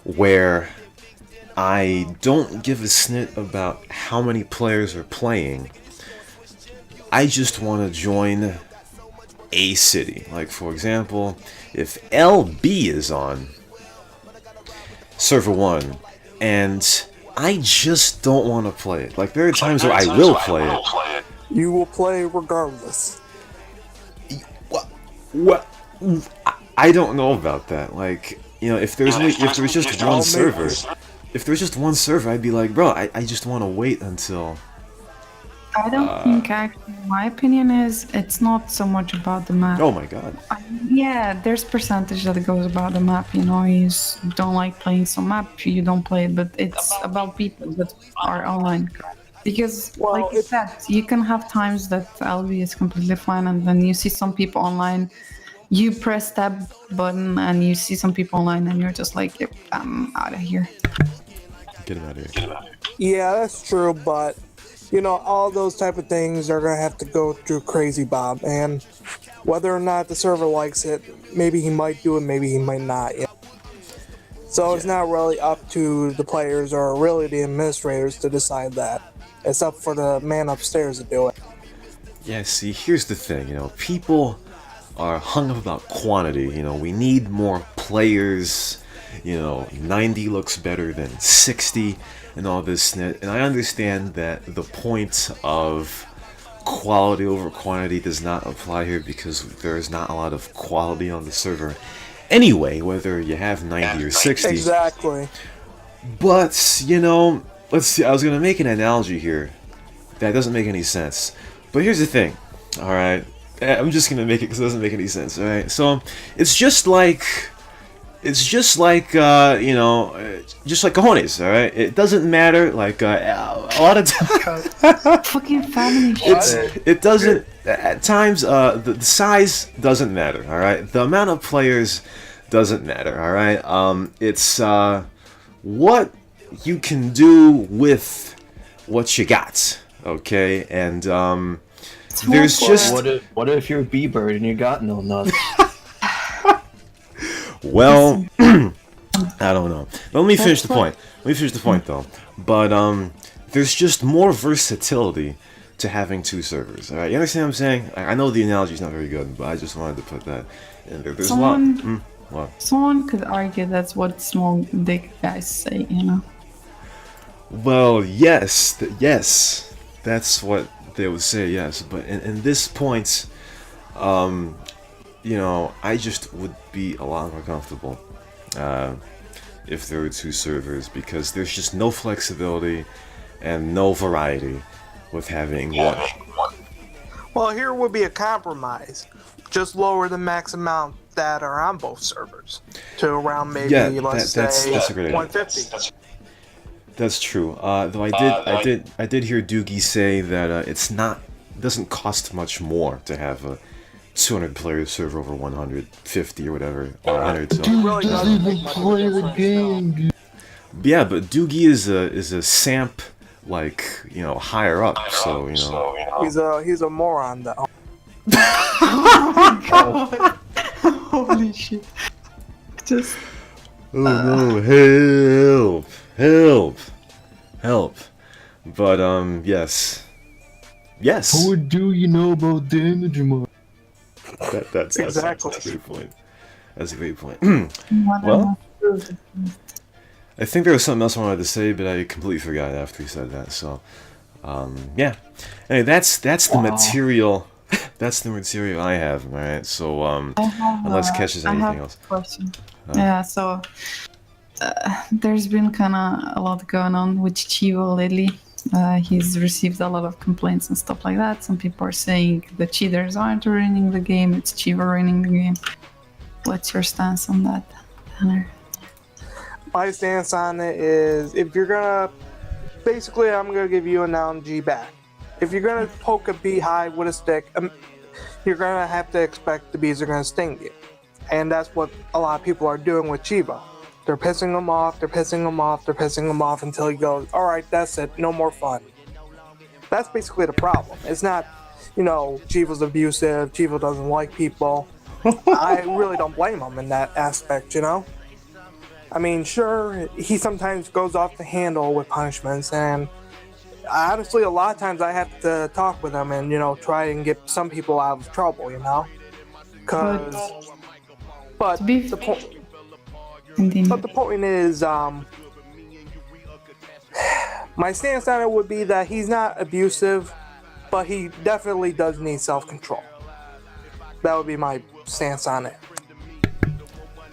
where I don't give a snit about how many players are playing. I just want to join a city. Like, for example, if LB is on server 1 and I just don't want to play it. Like, there are times where I will play it. You will play regardless. What? I don't know about that. Like, you know, if there's just one server, I'd be like, bro, I just want to wait until. I don't think, actually, my opinion is it's not so much about the map. Oh my god. Yeah, there's percentage that goes about the map, you know, you don't like playing some map, you don't play it, but it's about people that are online. Because, like you said, you can have times that LB is completely fine, and then you see some people online, you press tab button, and you see some people online, and you're just like, yep, I'm out of here. Get him out of here. Yeah, that's true, but you know, all those type of things are gonna have to go through CrazyBob, and whether or not the server likes it, maybe he might do it, maybe he might not. You know? So it's not really up to the players or really the administrators to decide that. It's up for the man upstairs to do it. Yeah, see, here's the thing, you know, people are hung up about quantity, you know, we need more players, you know, 90 looks better than 60 and all this, and I understand that the point of quality over quantity does not apply here because there's not a lot of quality on the server anyway, whether you have 90 or 60. Exactly. But, you know, let's see, I was going to make an analogy here that doesn't make any sense. But here's the thing, alright? I'm just going to make it because it doesn't make any sense, alright? So, it's just like, you know, just like cojones, alright? It doesn't matter, like, a lot of times... Fucking family shit. It doesn't, at times, the size doesn't matter, alright? The amount of players doesn't matter, alright? It's, what you can do with what you got, okay? And there's just what if you're a B-bird and you got no nuts? Well, I don't know. But let me finish the point. Though. But there's just more versatility to having two servers. All right, you understand what I'm saying? I know the analogy is not very good, but I just wanted to put that in there. There's a lot. What? Someone could argue that's what small dick guys say, you know. Well, yes, that's what they would say, yes. But in this point, you know, I just would be a lot more comfortable if there were two servers because there's just no flexibility and no variety with having one. Well, here would be a compromise. Just lower the max amount that are on both servers to around maybe let's say that's a great idea. 150. That's true. Though I did hear Doogie say that it doesn't cost much more to have a 200 player server over 150 or whatever, or 100. So. Really doesn't make much play the game, dude. Yeah, but Doogie is a SAMP, like, you know, higher up. So you know. He's a moron though. Holy shit. Just... Oh no, help. But, yes. What do you know about damage mod? That's Exactly. That's a great point. That's a great point. Well, I think there was something else I wanted to say, but I completely forgot after he said that. So, yeah. Anyway, that's the material. That's the material I have. All right. So, unless catches anything else. Question. Yeah. So, there's been kind of a lot going on with Chivo lately. He's received a lot of complaints and stuff like that. Some people are saying the cheaters aren't ruining the game, it's Chivo ruining the game. What's your stance on that, Tanner? My stance on it is if you're gonna, basically I'm gonna give you an analogy back. If you're gonna poke a beehive with a stick, you're gonna have to expect the bees are gonna sting you. And that's what a lot of people are doing with Chivo. They're pissing him off until he goes, all right, that's it, no more fun. That's basically the problem. It's not, you know, Chivo's abusive, Chivo doesn't like people. I really don't blame him in that aspect, you know? I mean, sure, he sometimes goes off the handle with punishments, and honestly, a lot of times I have to talk with him and try and get some people out of trouble. But To be the point. continue. But the point is, my stance on it would be that he's not abusive, but he definitely does need self-control. That would be my stance on it.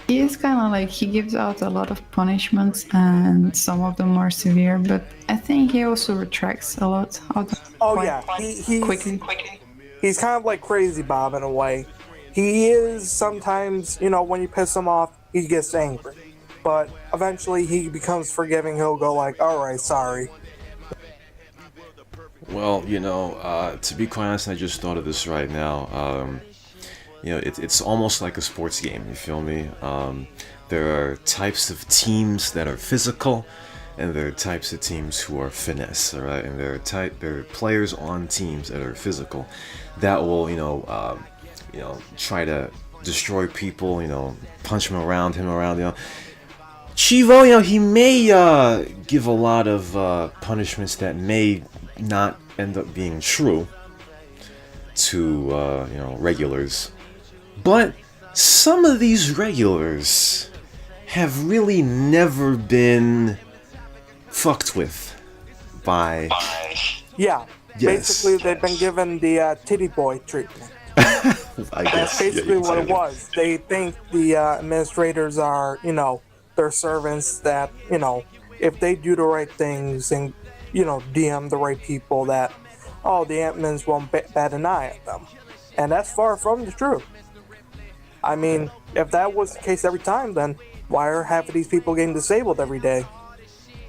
He is kind of like, he gives out a lot of punishments, and some of them are severe, but I think he also retracts a lot of them. Oh yeah, he's Quickly. he's kind of like Crazy Bob in a way. He is sometimes, when you piss him off, he gets angry, but eventually he becomes forgiving. He'll go like, "All right, sorry." Well, to be quite honest, I just thought of this right now. It's almost like a sports game, you feel me? There are types of teams that are physical, and there are types of teams who are finesse, all right? And there are players on teams that are physical that will, try to destroy people, punch him around, Chivo, he may give a lot of punishments that may not end up being true to, regulars. But some of these regulars have really never been fucked with by... Yeah, Yes. basically they've been given the titty boy treatment. I guess, That's basically what it yeah. was. They think the administrators are, their servants that, if they do the right things and, DM the right people, that, the admins won't bat an eye at them. And that's far from the truth. I mean, if that was the case every time, then why are half of these people getting disabled every day?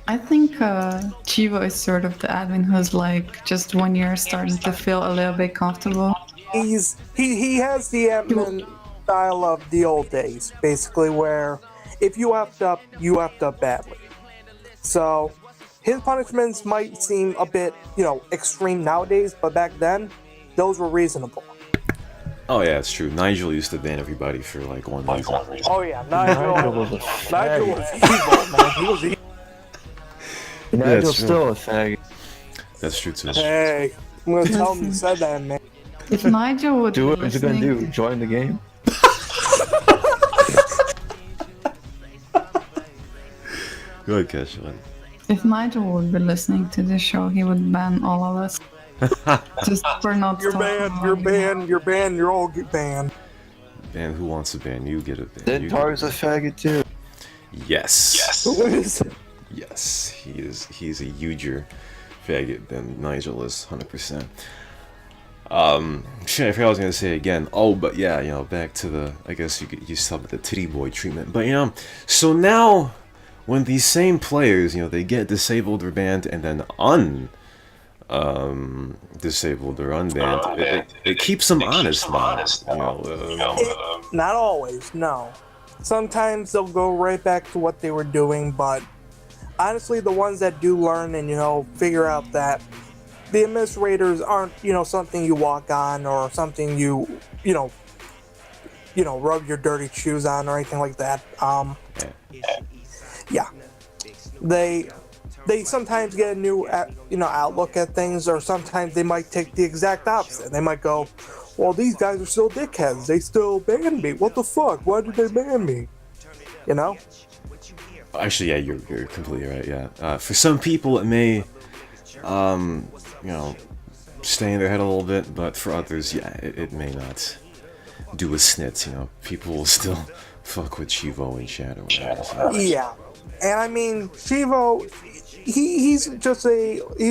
I think Chivo is sort of the admin who's like, just when you're starting to feel a little bit comfortable. He has the admin style of the old days, basically, where if you effed up, you effed up badly. So his punishments might seem a bit, extreme nowadays, but back then, those were reasonable. Oh yeah, it's true. Nigel used to ban everybody for like one reason. Oh yeah, Nigel was a Nigel faggot. was evil, man. He was evil. Nigel's true. still a faggot. That's true too. Hey, I'm gonna tell him you said that, man. If Nigel would Do be what you're gonna listening, do. Join the game. Go ahead, Cash. if Nigel would be listening to this show, he would ban all of us. Just for not You're talking banned, about you're it. banned, you're banned, you're all get banned. And who wants to ban? You get it. Then Tar's a faggot too. Yes. Who is it? Yes. He's a huger faggot than Nigel is, 100%. Shit, I forgot what I was gonna say again. Oh, but yeah, back to the, I guess you saw the titty boy treatment. But so now when these same players, they get disabled or banned and then disabled or unbanned, it keeps them honest now. Not always, no. Sometimes they'll go right back to what they were doing, but honestly, the ones that do learn and figure out that the administrators aren't something you walk on or something you rub your dirty shoes on or anything like that. Yeah, they sometimes get a new outlook at things, or sometimes they might take the exact opposite. They might go, well, these guys are still dickheads, they still banned me, what the fuck, why did they ban me? Actually, yeah, you're completely right. Yeah, for some people it may stay in their head a little bit, but for others, yeah, it may not do a snit. People will still fuck with Chivo and chat or whatever. So. Yeah, and I mean, Chivo, he's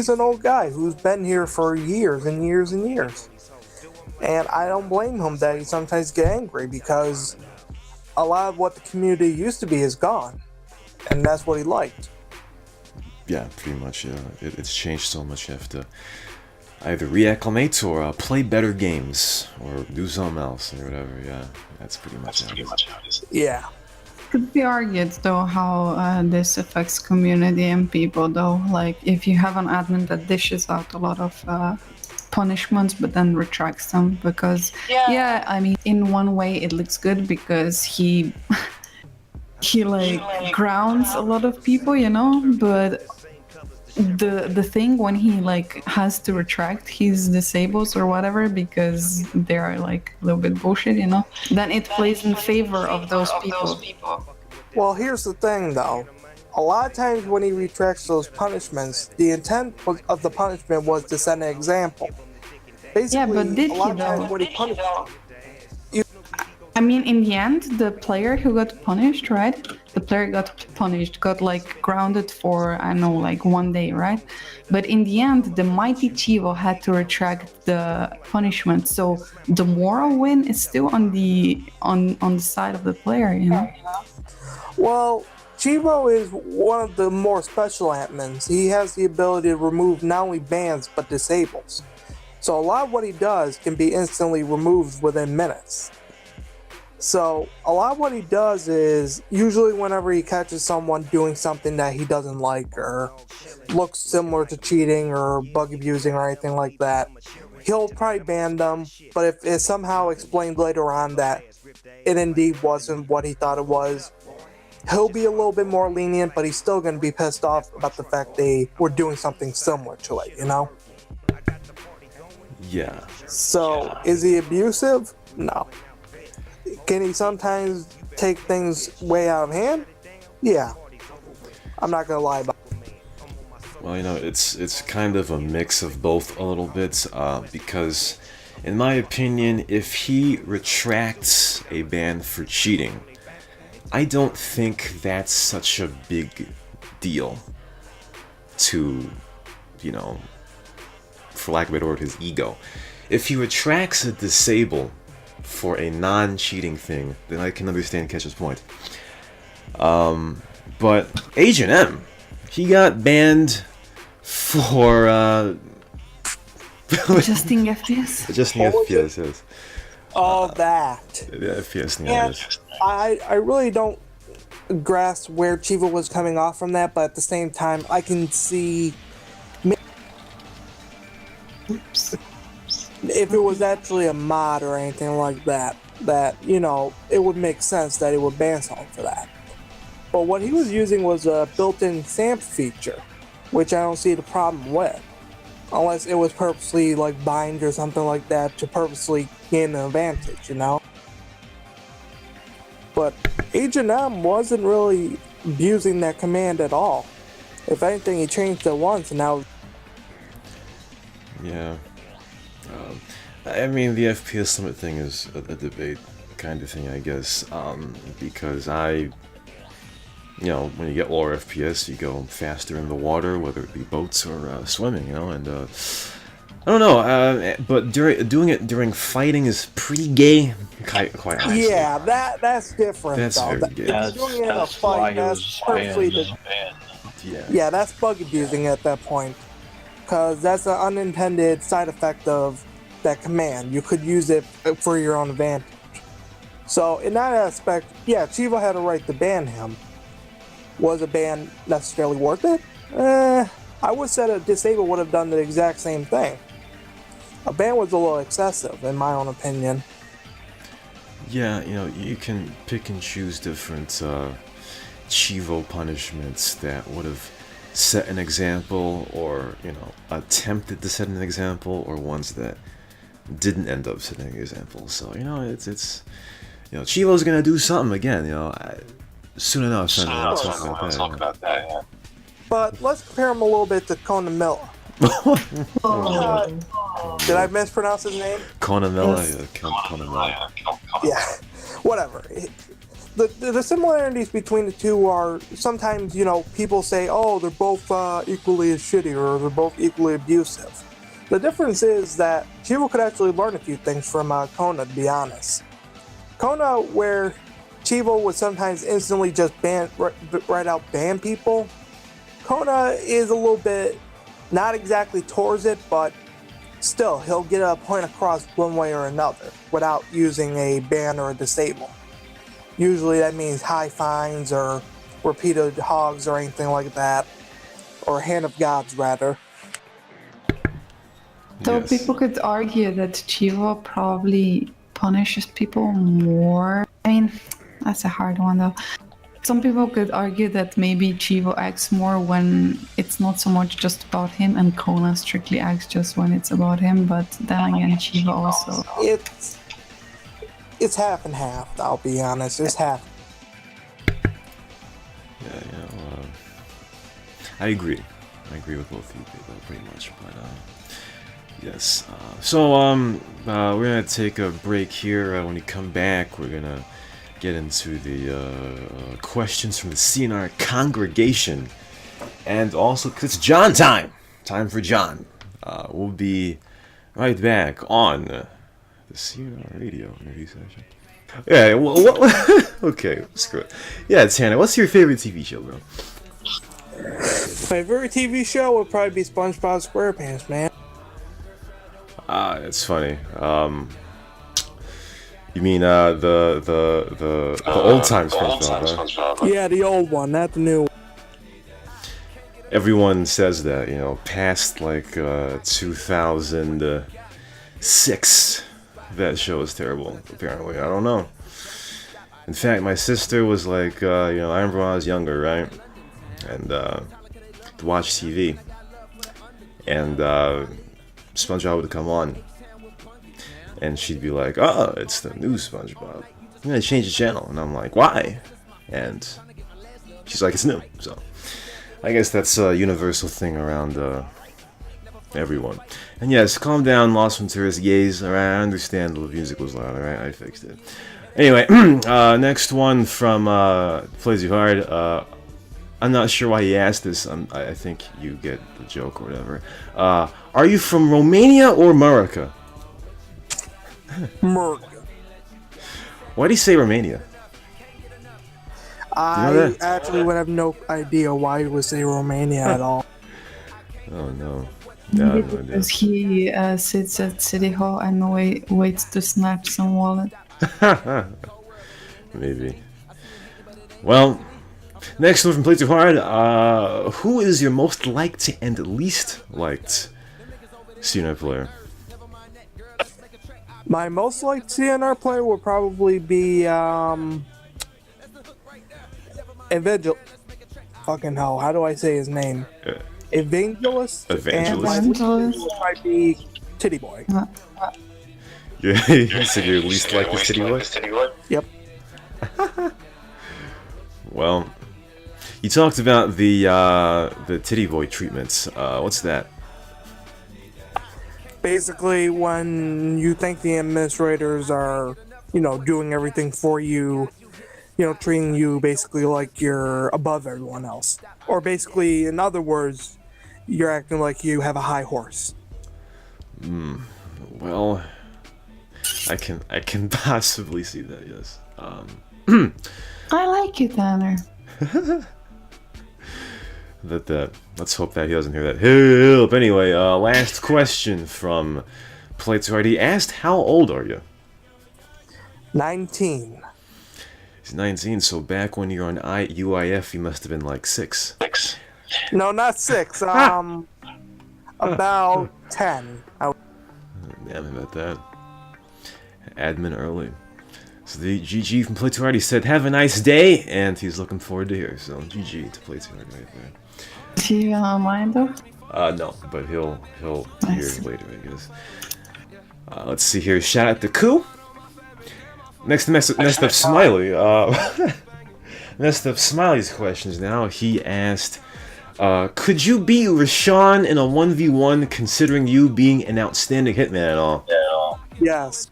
an old guy who's been here for years and years and years. And I don't blame him that he sometimes get angry, because a lot of what the community used to be is gone. And that's what he liked. Yeah, pretty much. It's changed so much. You have to either reacclimate or play better games or do something else or whatever. Yeah, that's pretty much how it is. Yeah. Could be argued though how this affects community and people though. Like if you have an admin that dishes out a lot of punishments but then retracts them, because I mean, in one way it looks good because he like grounds a lot of people, but the thing when he like has to retract his disables or whatever because they are like a little bit bullshit, you know, then it plays in favor of those people. Well, here's the thing though. A lot of times when he retracts those punishments, the intent of the punishment was to set an example. Basically, Yeah, but did a lot he of times though? when he punished, I mean, in the end, the player who got punished, right? The player got punished, got like grounded for, I don't know, like 1 day, right? But in the end, the mighty Chivo had to retract the punishment. So the moral win is still on the side of the player, you know? well, Chivo is one of the more special admins. He has the ability to remove not only bans but disables. So a lot of what he does can be instantly removed within minutes. So a lot of what he does is usually whenever he catches someone doing something that he doesn't like or looks similar to cheating or bug abusing or anything like that, he'll probably ban them. But if it's somehow explained later on that it indeed wasn't what he thought it was, he'll be a little bit more lenient, but he's still going to be pissed off about the fact they were doing something similar to it, you know? Yeah. So, is he abusive? No. Can he sometimes take things way out of hand? Yeah. I'm not gonna lie about it. Well, you know, it's kind of a mix of both a little bit, because, in my opinion, if he retracts a ban for cheating, I don't think that's such a big deal to, you know, for lack of a better word, his ego. If he retracts a disable for a non-cheating thing, then I can understand Ketch's point. But Agent M, he got banned for Adjusting FPS. adjusting FPS, yes. All that. The FPS thing, And yes. I really don't grasp where Chivo was coming off from that, but at the same time, I can see Oops. if it was actually a mod or anything like that, you know, it would make sense that it would ban someone for that. But what he was using was a built-in SAM feature, which I don't see the problem with. Unless it was purposely like bind or something like that to purposely gain an advantage, you know? But Agent M wasn't really abusing that command at all. If anything, he changed it once and now... Yeah. I mean, the FPS limit thing is a debate kind of thing, I guess, because you know, when you get lower FPS, you go faster in the water, whether it be boats or swimming, you know, and I don't know, but doing it during fighting is pretty gay, quite honestly. Yeah, that's different. That's though. very gay. If you're doing it in a fight, that's perfectly yeah, that's bug abusing at that point, because that's an unintended side effect of that command. You could use it for your own advantage. So in that aspect, yeah, Chivo had a right to ban him. Was a ban necessarily worth it? I would say a disable would have done the exact same thing. A ban was a little excessive, in my own opinion. Yeah, you know, you can pick and choose different Chivo punishments that would have set an example, or, you know, attempted to set an example, or ones that didn't end up setting an example. So, you know, it's you know, Chivo's gonna do something again, you know, soon enough, and we'll talk about that. Yeah. But let's compare him a little bit to Conan Miller. Did I mispronounce his name? Conan Miller, yeah, Conan Miller. Yeah, whatever. The similarities between the two are sometimes, you know, people say, oh, they're both equally as shitty or they're both equally abusive. The difference is that Chivo could actually learn a few things from Kona, to be honest. Kona, where Chivo would sometimes instantly just right out ban people, Kona is a little bit not exactly towards it, but still, he'll get a point across one way or another without using a ban or a disable. Usually that means high fines or repeated hogs or anything like that, or hand of gods rather. So Yes. people could argue that Chivo probably punishes people more. I mean, that's a hard one though. some people could argue that maybe Chivo acts more when it's not so much just about him, and Conan strictly acts just when it's about him. But then again, Chivo also. It's half and half. I'll be honest. It's half. Yeah, I agree. I agree with both of you people pretty much, but yes. So we're gonna take a break here. When we come back, we're gonna get into the questions from the CnR congregation, and also 'cause it's John time for John. We'll be right back on the CnR radio interview session. Yeah, okay, screw it. Yeah, Tanner, what's your favorite TV show, bro? My favorite TV show would probably be SpongeBob SquarePants, man. It's funny. You mean the old time SpongeBob, right? Yeah, the old one, not the new one. Everyone says that, you know, past like 2006, that show is terrible. Apparently, I don't know. In fact, my sister was like, you know, I remember when I was younger, right? And to watch TV, and SpongeBob would come on, and she'd be like, "Oh, it's the new SpongeBob. I'm gonna change the channel," and I'm like, "Why?" And she's like, "It's new." So I guess that's a universal thing around everyone. And yes, calm down, Los Venturas gays. Alright, I understand the music was loud. Alright, I fixed it. Anyway, next one from Plays You Hard. I'm not sure why he asked this. I think you get the joke or whatever. Are you from Romania or America? America. Why do you say Romania? I actually would have no idea why he would say Romania at all. Oh no. No, no idea. Because he sits at City Hall and waits to snatch some wallet. Maybe. Well, next one from Play Too Hard. Who is your most liked and least liked CnR player? My most liked CnR player would probably be fucking hell, how do I say his name? Evangelist. Evangelist. And might be Titty Boy. Yeah, you said your least liked is Titty Boy? Yep. Well, you talked about the Titty Boy treatments. What's that? Basically, when you think the administrators are, you know, doing everything for you, you know, treating you basically like you're above everyone else. Or basically, in other words, you're acting like you have a high horse. Well, I can possibly see that, yes. I like you, Tanner. Let's hope that he doesn't hear that. Help! Anyway, last question from Play Too Hard. He asked, how old are you? 19. He's 19, so back when you were on UIF, you must have been like 6. No, not 6. About 10. Damn, about that. Admin early. So the GG from Play Too Hard, he said, have a nice day, and he's looking forward to hear. So GG to Play Too Hard right there. Is he online though? No, but he'll hear it later, I guess. Let's see here. Shout out to Koo. Next to messed up Smiley. Messed up Smiley's questions now. He asked, could you beat Rashawn in a 1v1 considering you being an outstanding hitman at all? Yes.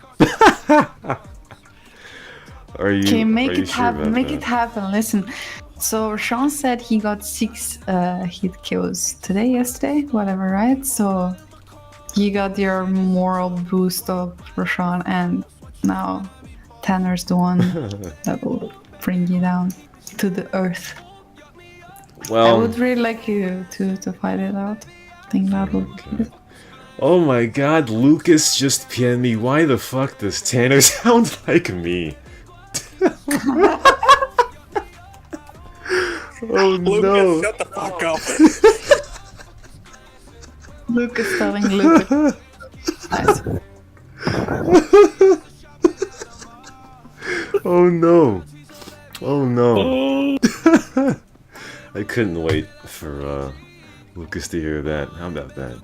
Okay, make it happen. Make that? it happen. Listen. So Sean said he got 6 hit kills yesterday, whatever, right? So you got your moral boost of Rashawn, and now Tanner's the one that will bring you down to the earth. Well, I would really like you to fight it out. I think that would be good. Oh my god, Lucas just PN'd me. Why the fuck does Tanner sound like me? Oh Lucas, no. shut the fuck up. Lucas telling Lucas. Nice. Oh no. Oh no. I couldn't wait for Lucas to hear that. How about that?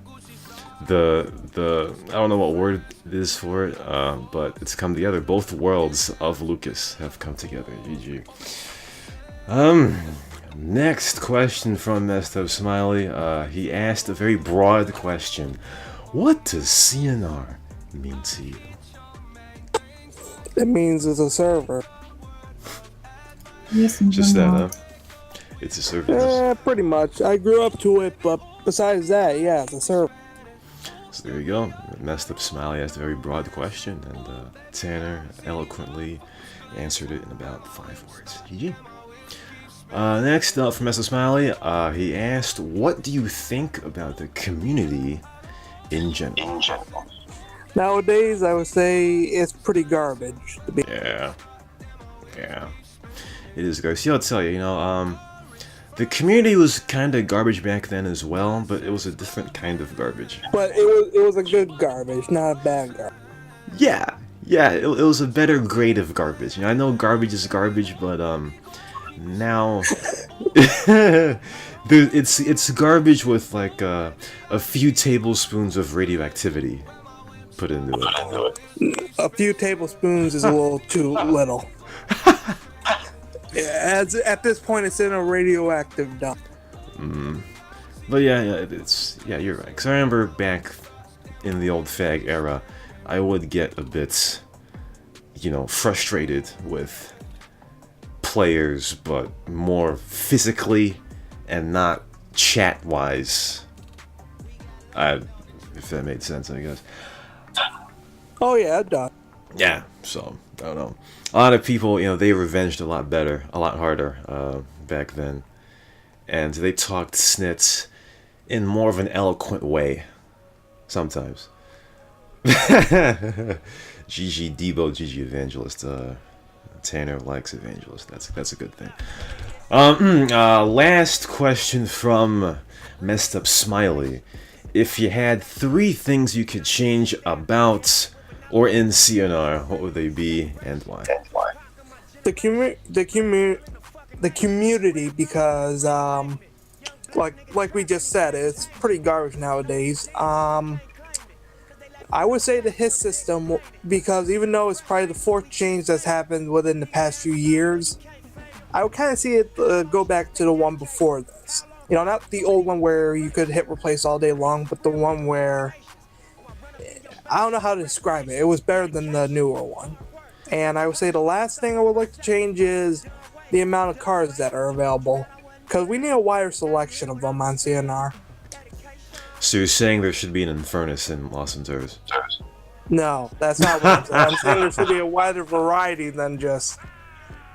The I don't know what word it is for it, but it's come together. Both worlds of Lucas have come together. GG. Next question from Messed Up Smiley. He asked a very broad question. What does CnR mean to you? It means it's a server. Yes, Just that, huh? It's a server. Pretty much. I grew up to it, but besides that, yeah, it's a server. So there you go. Messed Up Smiley asked a very broad question, and Tanner eloquently answered it in about 5 words. GG. Next up from Messed Up Smiley, he asked, what do you think about the community in general? Nowadays, I would say it's pretty garbage. Yeah. It is garbage. See, I'll tell you, the community was kind of garbage back then as well, but it was a different kind of garbage. But it was a good garbage, not a bad garbage. Yeah, it was a better grade of garbage. I know garbage is garbage, but now it's garbage with like a few tablespoons of radioactivity put into it. A few tablespoons is a little too little. At this point, it's in a radioactive dump. But yeah, you're right. Because I remember back in the old fag era, I would get a bit, frustrated with players, but more physically and not chat-wise. If that made sense, I guess. Oh yeah, it does. Yeah, so, I don't know. A lot of people, they revenged a lot better, a lot harder back then. And they talked snits in more of an eloquent way. Sometimes. GG Debo, GG Evangelist. Tanner likes Evangelist. That's a good thing. Last question from Messed Up Smiley. If you had 3 things you could change about or in CnR, what would they be and why? The community, because like we just said, it's pretty garbage nowadays. I would say the hit system, because even though it's probably the 4th change that's happened within the past few years, I would kind of see it go back to the one before this. Not the old one where you could hit replace all day long, but the one where, I don't know how to describe it. It was better than the newer one. And I would say the last thing I would like to change is the amount of cards that are available, because we need a wider selection of them on CnR. So you're saying there should be an Infernus in Los Venturas? No, that's not what I'm saying. I'm saying there should be a wider variety than just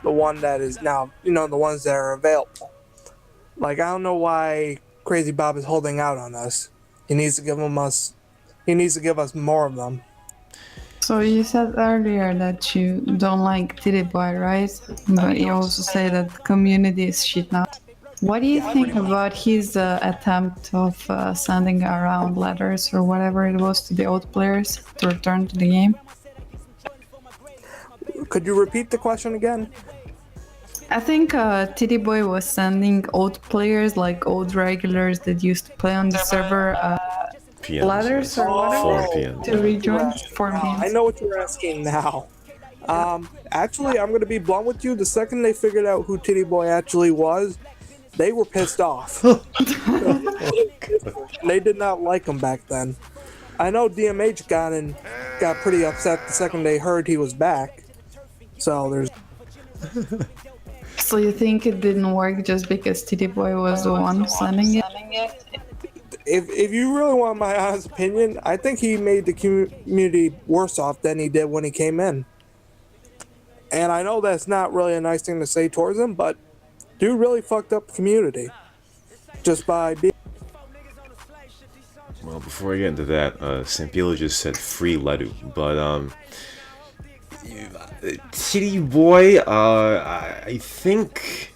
the one that is now, the ones that are available. Like, I don't know why CrazyBob is holding out on us. He needs to give us more of them. So you said earlier that you don't like Titty Boy, right? But you also say that community is shit now. What do you think about his attempt of sending around letters or whatever it was to the old players to return to the game? Could you repeat the question again? I think Titty Boy was sending old players, like old regulars that used to play on the server, PMs, letters or whatever PMs. to rejoin for I know what you're asking now. Actually, I'm going to be blunt with you. The second they figured out who Titty Boy actually was, they were pissed off. They did not like him back then. I know DMH got pretty upset the second they heard he was back. So there's... So you think it didn't work just because Titty Boy was the one sending it? If you really want my honest opinion, I think he made the community worse off than he did when he came in. And I know that's not really a nice thing to say towards him, but dude really fucked up the community just by being... Well, before I get into that, Sampilo just said free Ledu, but Titty Boy, I think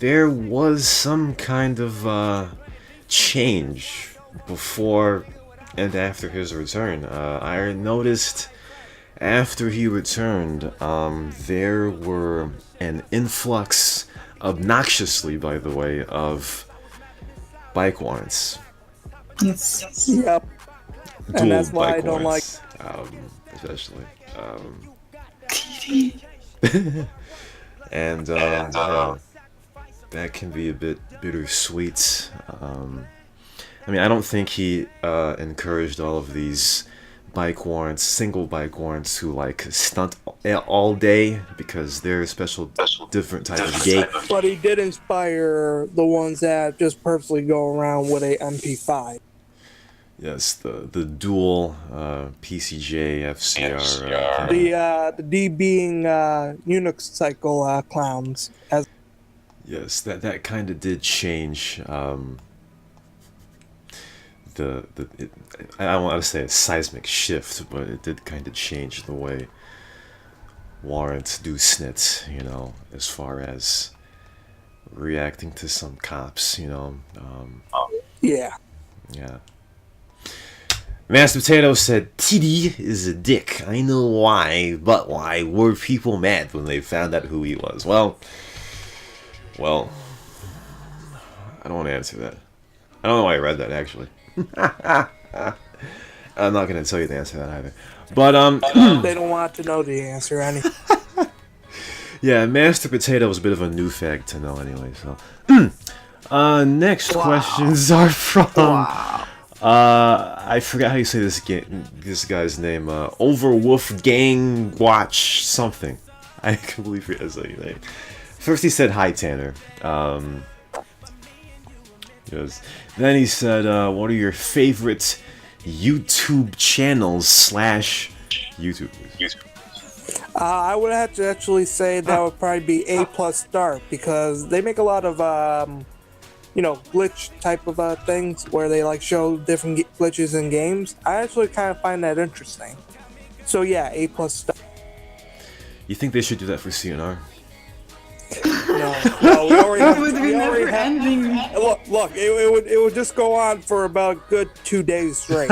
there was some kind of change before and after his return. I noticed after he returned, there were an influx obnoxiously, by the way, of bike warrants. Yes. Yep. Dual And that's why bike I don't like. warrants, especially. And yeah, that can be a bit bittersweet. I mean, I don't think he encouraged all of these bike warrants, single bike warrants, who like stunt all day because they're a special, different type of gay. But he did inspire the ones that just purposely go around with a MP5. Yes, the dual PCJ FCR. The D being Unix cycle clowns. Yes, that kind of did change. I don't want to say a seismic shift, but it did kind of change the way warrants do snits, you know, as far as reacting to some cops, you know. Yeah. Yeah. Master Potato said, TD is a dick. I know why, but why were people mad when they found out who he was? Well, I don't want to answer that. I don't know why I read that, actually. I'm not going to tell you the answer to that either. But, They don't want to know the answer, any. yeah, Master Potato was a bit of a new fag to know anyway, so. Next questions are from... I forgot how you say this guy's name. Overwolf Gang Watch something. I completely forget his name. First he said hi, Tanner. Yes. Then he said, what are your favorite YouTube channels / YouTubers? I would have to actually say that would probably be A+ Start, because they make a lot of glitch type of things where they like show different glitches in games. I actually kind of find that interesting. So yeah, A+ Start. You think they should do that for CnR? No, we already have. It would be never ending. Look, it would just go on for about a good 2 days straight.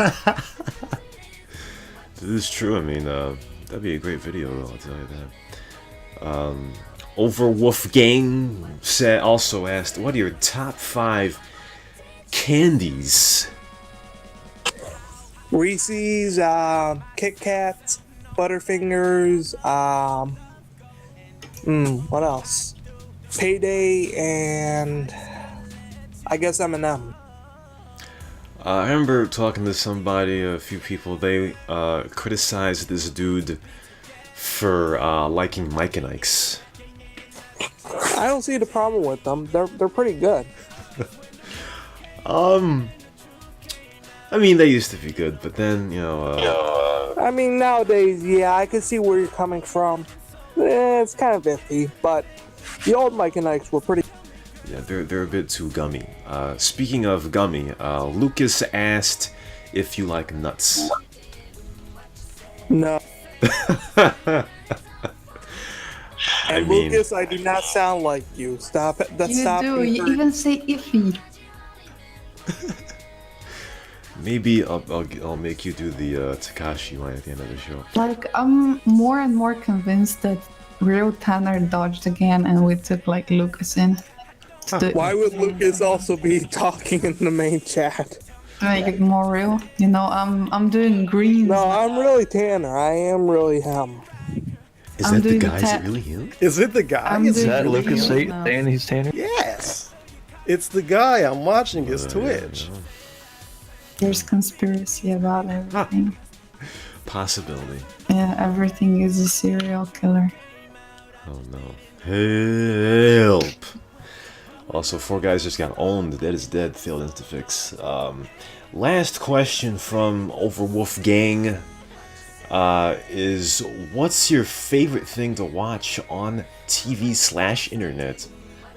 This is true. I mean, that'd be a great video, though, I'll tell you that. Overwolf Gang also asked, what are your top 5 candies? Reese's, Kit Kats, Butterfingers, what else? Payday, and I guess M&M. I remember talking to somebody, a few people, they criticized this dude for liking Mike and Ike's. I don't see the problem with them. They're pretty good. I mean, they used to be good, but then, I mean, nowadays, yeah, I can see where you're coming from. It's kind of iffy, but the old Mike and Ike's were pretty. yeah, they're a bit too gummy. Speaking of gummy, Lucas asked if you like nuts. No. I And mean, Lucas, I do not sound like you. Stop it. You Stop do. being You for- even say iffy. maybe I'll make you do the Takashi line at the end of the show. Like, I'm more and more convinced that real Tanner dodged again, and we took like Lucas in. To Why would Lucas also be talking in the main chat? make it more real? You know, I'm doing greens. No, I'm really Tanner. I am really him. Is I'm that the doing guy? Is ta- it really him? Is it the guy? I'm Is doing Is that really Lucas greens now. saying he's Tanner? Yes. It's the guy. I'm watching his Twitch. Yeah, no. There's conspiracy about everything. Possibility. Yeah, everything is a serial killer. Oh no. Help! Also, 4 guys just got owned. The dead is dead. Failed instafix. Last question from Overwolf Gang is, what's your favorite thing to watch on TV / internet?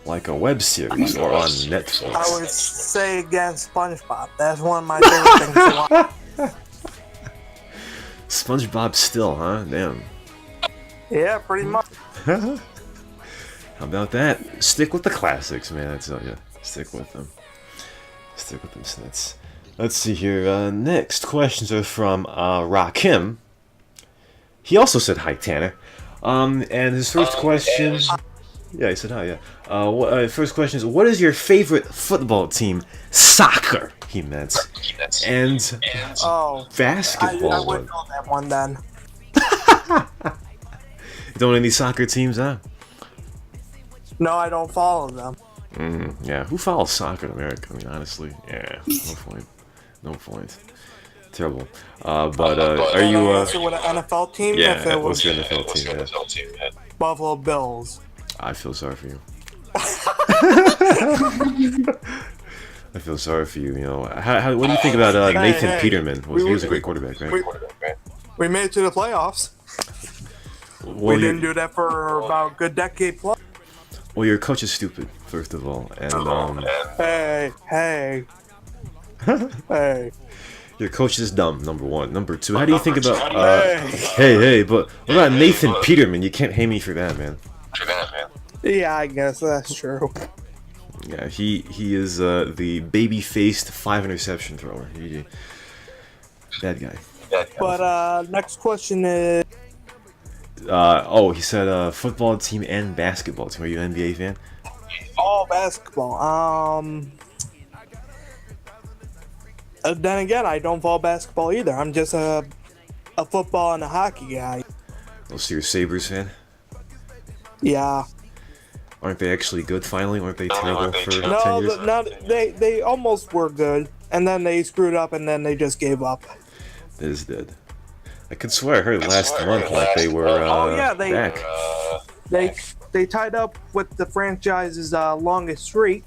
Like a web series or on Netflix? I would say again SpongeBob. That's one of my favorite things to watch. SpongeBob still, huh? Damn. Yeah, pretty much. How about that? Stick with the classics, man, I tell ya. Stick with them. Stick with them snits. Let's see here. Next questions are from Rakim. He also said hi, Tanner. And his first question... Yeah, he said hi. Yeah. First question is, what is your favorite football team? Soccer, he meant, and Oh, basketball. I would know that one then. You don't know any soccer teams, huh? No, I don't follow them. Yeah. Who follows soccer in America? I mean, honestly, yeah. No point. No point. Terrible. But are you? So with an NFL team? If Yeah. it What's was your NFL team? Yeah? Buffalo Bills. I feel sorry for you. I feel sorry for you. You know, what do you think about Nathan Peterman? He was a great quarterback, right? We made it to the playoffs. Well, We didn't do that for about a good decade plus. Well, your coach is stupid, first of all, and Hey, hey. your coach is dumb. Number one. Number two. How do you think about? Hey, but what about Nathan Peterman? You can't hate me for that, man. Yeah, I guess that's true. Yeah, he is the baby-faced 5 interception thrower. Bad guy. But next question is, He said football team and basketball team. Are you an NBA fan? basketball. Then again, I don't follow basketball either. I'm just a football and a hockey guy. Oh, so you're a Sabres fan? Yeah. Aren't they actually good finally? Weren't they terrible for 10 No, years? they almost were good, and then they screwed up, and then they just gave up. It is dead. I could swear I heard last month like they were back. They tied up with the franchise's longest streak.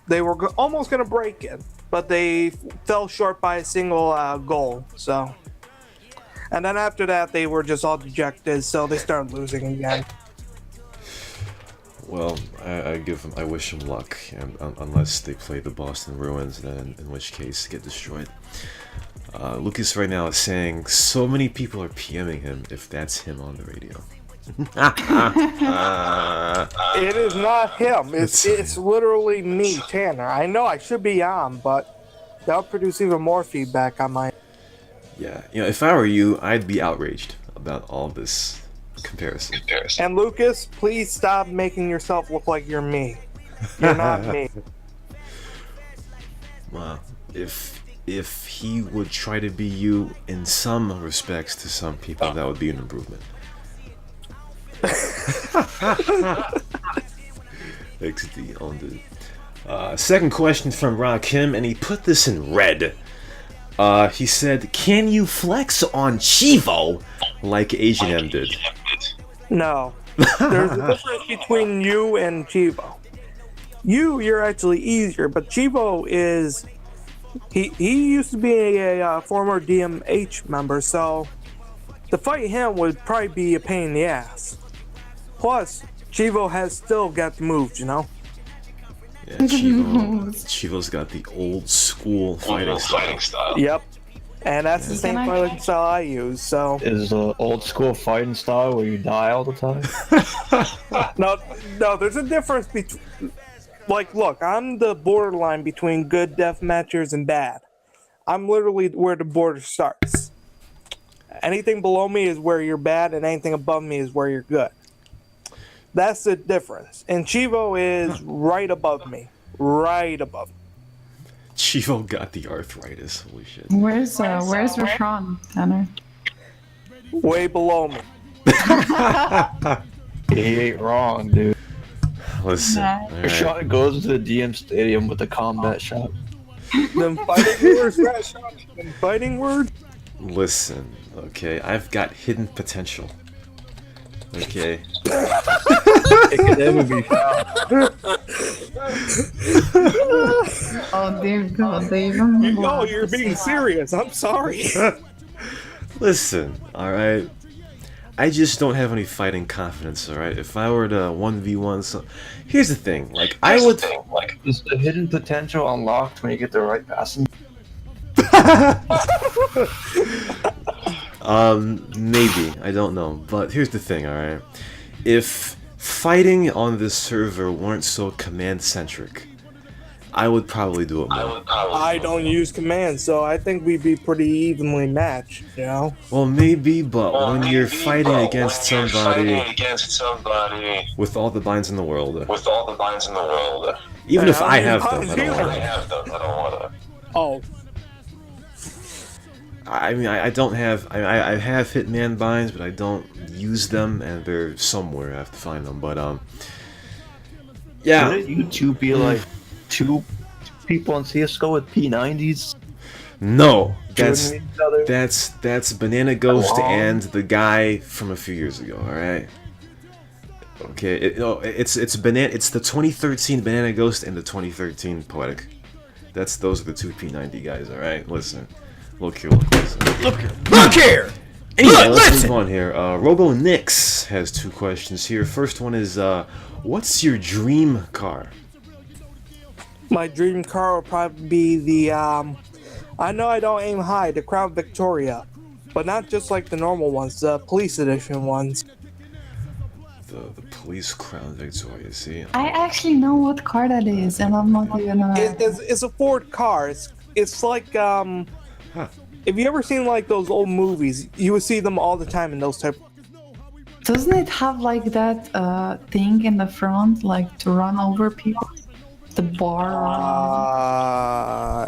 They were almost going to break it, but they fell short by a single goal. So, and then after that, they were just all dejected. So they started losing again. Well, I wish them luck, and unless they play the Boston Bruins, then in which case get destroyed. Lucas right now is saying so many people are PMing him if that's him on the radio. It is not him. It's literally me, Tanner. I know I should be on, but that'll produce even more feedback on my. Yeah, if I were you, I'd be outraged about all this comparison. And Lucas, please stop making yourself look like you're me. You're not me. Wow. If he would try to be you in some respects to some people, that would be an improvement. XD on the second question from Rakim, and he put this in red. He said, "Can you flex on Chivo like Asian M did?" No. There's a difference between you and Chivo. You're actually easier, but Chivo is. He used to be a former DMH member, so to fight him would probably be a pain in the ass. Plus, Chivo has still got the moves, you know? Yeah, Chivo's got the old school fighting style. Yep. And that's the same fighting style I use, so. Is the old school fighting style where you die all the time? No, there's a difference between. Like, look, I'm the borderline between good death matchers and bad. I'm literally where the border starts. Anything below me is where you're bad, and anything above me is where you're good. That's the difference. And Chivo is right above me. Right above me. Chivo got the arthritis. Holy shit. Where's Rashawn, Tanner? Way below me. He ain't wrong, dude. Listen. Nah. All right. Shot goes to the DM stadium with the combat shot. Them fighting words, Rashawn. Them fighting words. Listen, okay, I've got hidden potential. Okay. It could never be found. Oh dear God, Dave. No, you're being serious. I'm sorry. Listen, alright? I just don't have any fighting confidence, alright? If I were to 1v1, so here's the thing, I would. Is the hidden potential unlocked when you get the right passing? Maybe, I don't know. But here's the thing, alright? If fighting on this server weren't so command-centric, I would probably do it more. I don't use commands, so I think we'd be pretty evenly matched, you know? Well, maybe, but when you're fighting against somebody with all the binds in the world, even if I have them, I don't wanna. Oh. I mean, I don't have. I have Hitman binds, but I don't use them, and they're somewhere. I have to find them. But yeah. Wouldn't you two be like two people on CS:GO with P90s? No, shooting each other? that's Banana Ghost and the guy from a few years ago. All right. Okay. It's banana. It's the 2013 Banana Ghost and the 2013 Poetic. Those are the two P90 guys. All right. Listen. Look here. Look here. Anyway, let's move on here. Robo Nix has two questions here. First one is, what's your dream car? My dream car would probably be the, I know I don't aim high, the Crown Victoria. But not just like the normal ones, the police edition ones. The police Crown Victoria, see? I actually know what car that is, and I'm not even It's a Ford car. It's like, If you ever seen like those old movies, you would see them all the time in those type. Doesn't it have like that thing in the front, like to run over people? The bar.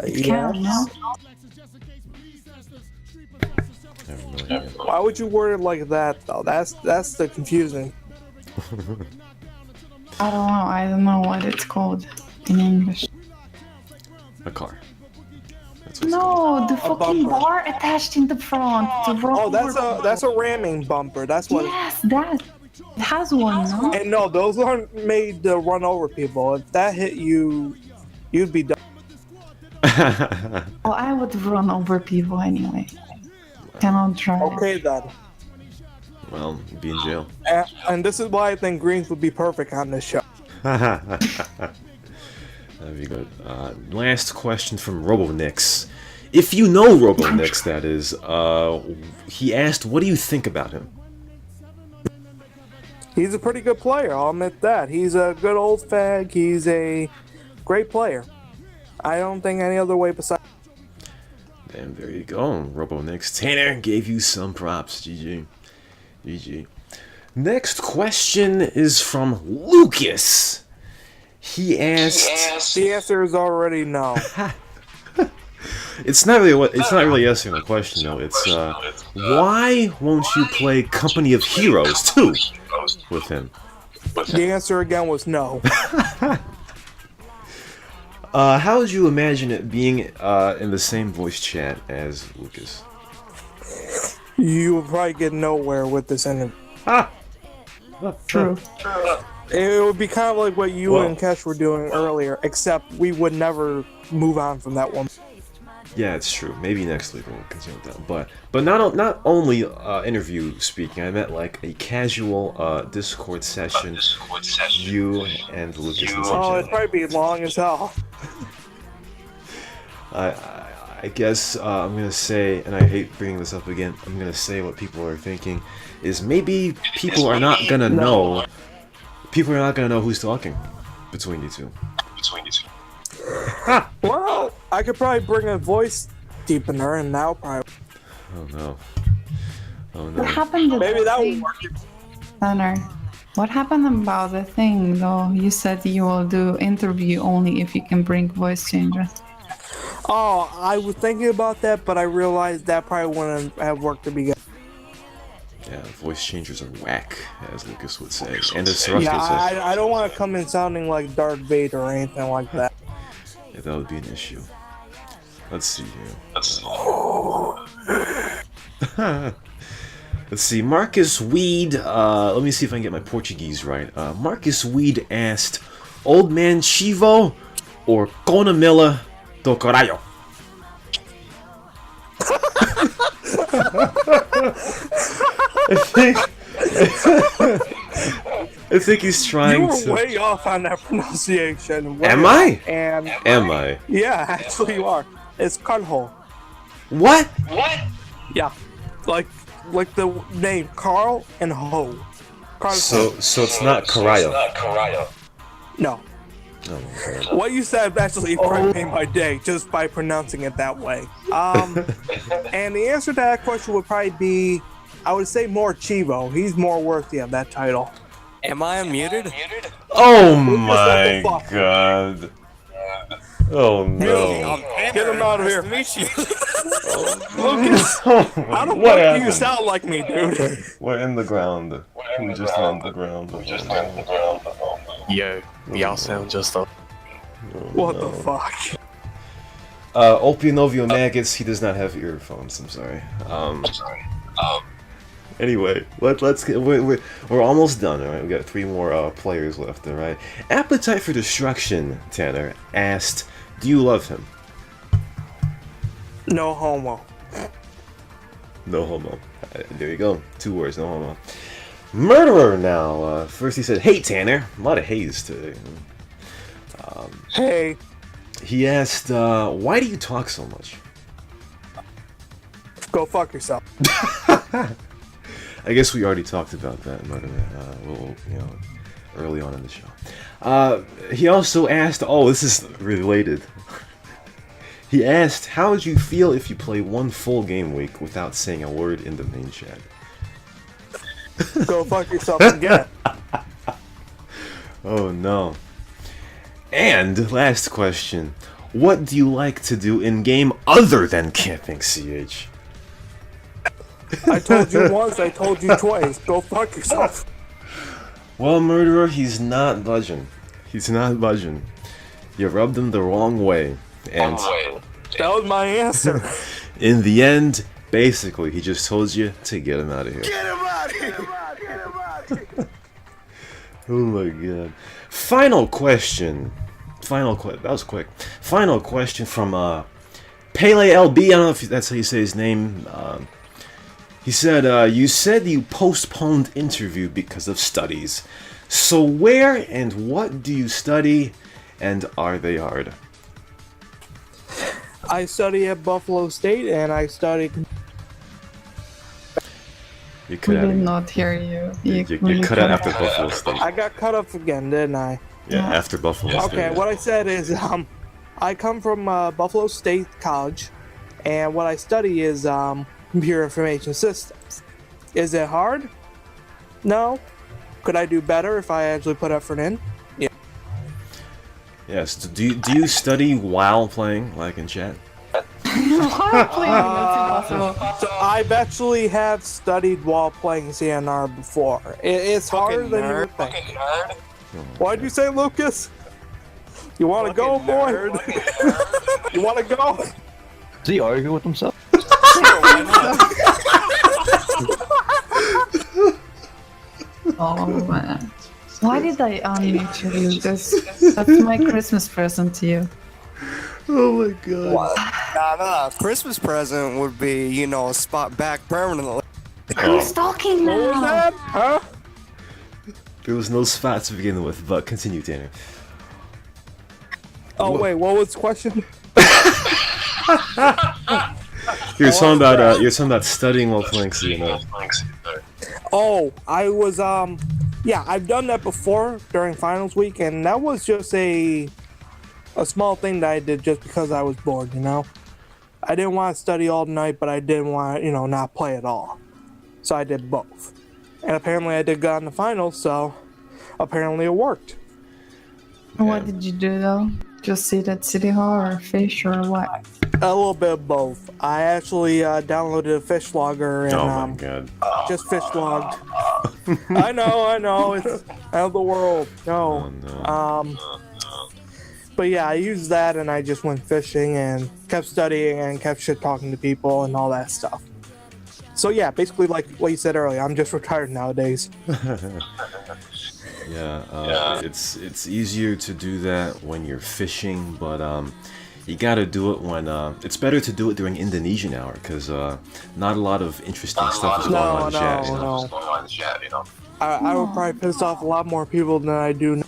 Yeah. Why would you word it like that though? That's the confusing. I don't know what it's called in English. A car. No, the fucking bar attached in the front. Oh, that's a ramming bumper. That's what. Yes, that. It has one, no? And no, those aren't made to run over people. If that hit you, you'd be done. Well, I would run over people anyway. Cannot drive. Okay then. Well, you'd be in jail. And this is why I think Greens would be perfect on this show. That'd be good. Last question from RoboNix. If you know RoboNix, that is, he asked, what do you think about him? He's a pretty good player, I'll admit that. He's a good old fag. He's a great player. I don't think any other way besides. And there you go. RoboNix Tanner gave you some props. GG. GG. Next question is from Lucas. He asked. The answer is already no. It's not really answering the question though. It's why won't you play Company of Heroes 2 with him? The answer again was no. How would you imagine it being in the same voice chat as Lucas? You would probably get nowhere with this interview. True. It would be kind of like what you and Kesh were doing earlier, except we would never move on from that one. Yeah, it's true. Maybe next week we'll continue with that. But not only interview speaking. I meant like a casual Discord session. You and Lucas. Oh, it'd probably be long as hell. I guess I'm gonna say, and I hate bringing this up again. I'm gonna say what people are thinking is maybe people are not gonna know. People are not gonna know who's talking between you two. Well, I could probably bring a voice deepener, and now probably. Oh no. Oh What no. happened to Maybe that thing, would work. Tanner? What happened about the thing though? You said you will do interview only if you can bring voice changer. Oh, I was thinking about that, but I realized that probably wouldn't have worked to begin. Yeah, voice changers are whack, as Lucas would say, and as Sarusky Yeah, says. I don't want to come in sounding like Darth Vader or anything like that. Yeah, that would be an issue. Let's see here. Let's see. Marcus Weed. Let me see if I can get my Portuguese right. Marcus Weed asked, "Old man Chivo or Conamilla do Caralho?" I think he's trying to. You were way off on that pronunciation. Am I? And Am I? yeah, actually you are. It's Carl. What? Yeah, like the name Carl and Ho. Carl. So it's not Caralho. No. Oh my god. What you said actually made my day just by pronouncing it that way. And the answer to that question would probably be, I would say more Chivo. He's more worthy of that title. Am I unmuted? Oh my god. Oh no. Get him out of here. Nice to meet you. Lucas, how the What fuck do you happened? sound like me, dude? We're in the ground. We're just on the ground. Yo, y'all sound just up. What the fuck? Opionovio Maggots, he does not have earphones, I'm sorry. Anyway, let's get, we're almost done, alright? We got 3 more players left, alright? Appetite for Destruction, Tanner, asked, do you love him? No homo. No homo. There you go. 2 words, no homo. Murderer now. First he said, hey Tanner. A lot of haze today. Hey, He asked, why do you talk so much? go fuck yourself. I guess we already talked about that, Murderer, early on in the show. He also asked, oh, this is related. He asked, how would you feel if you play 1 full game week without saying a word in the main chat? Go fuck yourself again. Oh no. And last question. What do you like to do in game other than camping, CH? I told you once, I told you twice. Go fuck yourself. Well, Murderer, he's not budging. He's not budging. You rubbed him the wrong way. And That was my answer. in the end, basically, he just told you to get him out of here. Get him out of here! Get him out of here! Oh my god. Final question. That was quick. Final question from Pele LB. I don't know if that's how you say his name. He said, you said you postponed interview because of studies. So where and what do you study, and are they hard? I study at Buffalo State, and I studied. You We cut out. did not hear you. You cut out after Buffalo State. I got cut off again, didn't I? Yeah, after Buffalo State. Okay, what I said is, I come from Buffalo State College, and what I study is computer information systems. Is it hard? No. Could I do better if I actually put effort in? Yeah. Yes. Do you study while playing, like in chat? Why playing? That's impossible. So I've actually have studied while playing CnR before. It's harder than you would think. What'd you say, Lucas? You want to go, boy? You want to go? Does he argue with himself? Oh man. Why did I unmute you, Lucas? That's my Christmas present to you. Oh my god. Nah. Christmas present would be, a spot back permanently. Who's talking What was now? that? Huh? There was no spot to begin with, but continue, Tanner. Oh wait, what was the question? You're talking about studying while playing CNR. Oh, I was yeah, I've done that before during finals week, and that was just a small thing that I did just because I was bored, I didn't want to study all night, but I didn't want to, not play at all. So I did both. And apparently I did good in the finals, so apparently it worked. What did you do though? Just sit at City Hall or fish or what? A little bit of both. I actually downloaded a fish logger and Oh my god. just fish logged. I know, it's out of the world. No. Oh no. But yeah, I used that and I just went fishing and kept studying and kept shit talking to people and all that stuff. So yeah, basically like what you said earlier, I'm just retired nowadays. Yeah, it's easier to do that when you're fishing, but you gotta do it when it's better to do it during Indonesian hour because not a lot of interesting stuff is going on in chat. I would probably piss off a lot more people than I do now.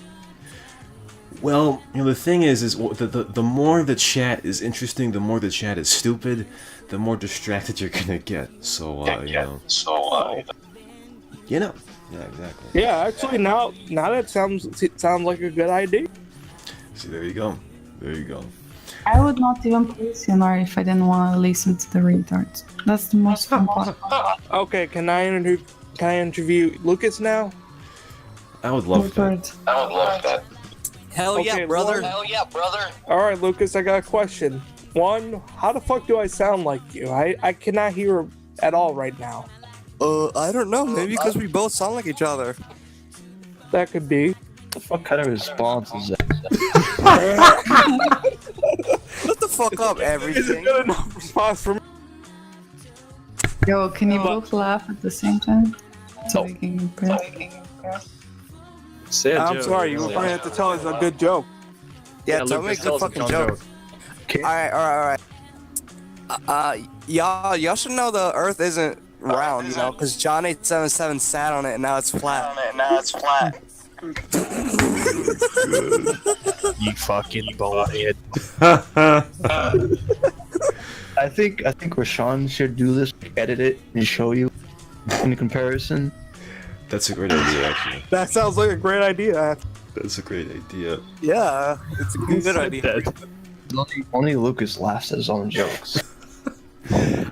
Well, the thing is the more the chat is interesting, the more the chat is stupid, the more distracted you're gonna get. So yeah, exactly. Yeah, actually now that sounds like a good idea. See, there you go. There you go. I would not even play CnR if I didn't want to listen to the retards. That's the most fun part. Okay, can I interview Lucas now? I would love that. Hell Okay, yeah, brother. one- Hell yeah, brother. All right, Lucas, I got a question. One, how the fuck do I sound like you? I cannot hear at all right now. I don't know. Maybe because we both sound like each other. That could be. What kind of response is that? Shut the fuck up, everything. Good enough response for me. Yo, can you both laugh at the same time? So we can impress. Say a I'm joke. sorry, you were going to have to tell us a good joke. Yeah, tell me a Lucas, good tell us a fucking joke. joke. Alright. Y'all should know the Earth isn't round, you know, because John 877 sat on it and now it's flat. You fucking ballhead. I think Rashawn should do this, edit it, and show you in the comparison. That's a great idea, actually. That sounds like a great idea. That's a great idea. Yeah, it's a good idea. Only Lucas laughs at his own jokes.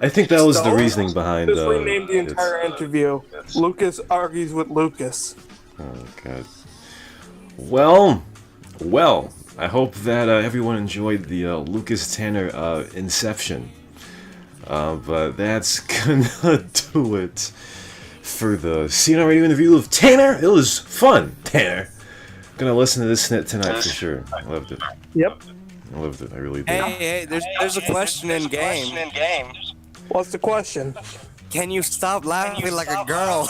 I think that was the reasoning behind. Just renamed the it's- entire interview. Lucas argues with Lucas. Oh god. Well. I hope that everyone enjoyed the Lucas Tanner Inception. But that's gonna do it for the CnR radio interview of Tanner. It was fun, Tanner. Gonna listen to this snit tonight for sure. I loved it. Yep. I loved it. I really did. Hey, there's a question in game. What's the question? Can you stop laughing like a girl?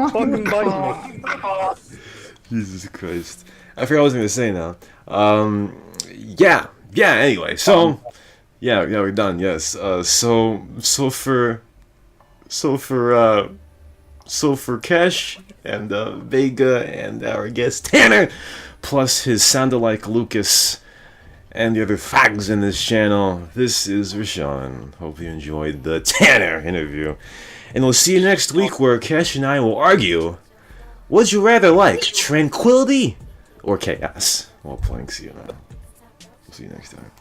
Fucking bite me. Jesus Christ. I forgot what I was gonna say now. Yeah. Anyway, so yeah, we're done. Yes. So for Kesh and Vega and our guest Tanner, plus his sound-alike Lucas and the other fags in this channel, this is Rashawn. Hope you enjoyed the Tanner interview. And we'll see you next week where Kesh and I will argue, would you rather like tranquility or chaos while playing CnR? We'll see you next time.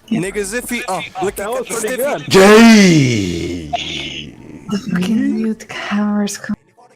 Niggas, if he look That was pretty good. Gay! Fucking mute cameras.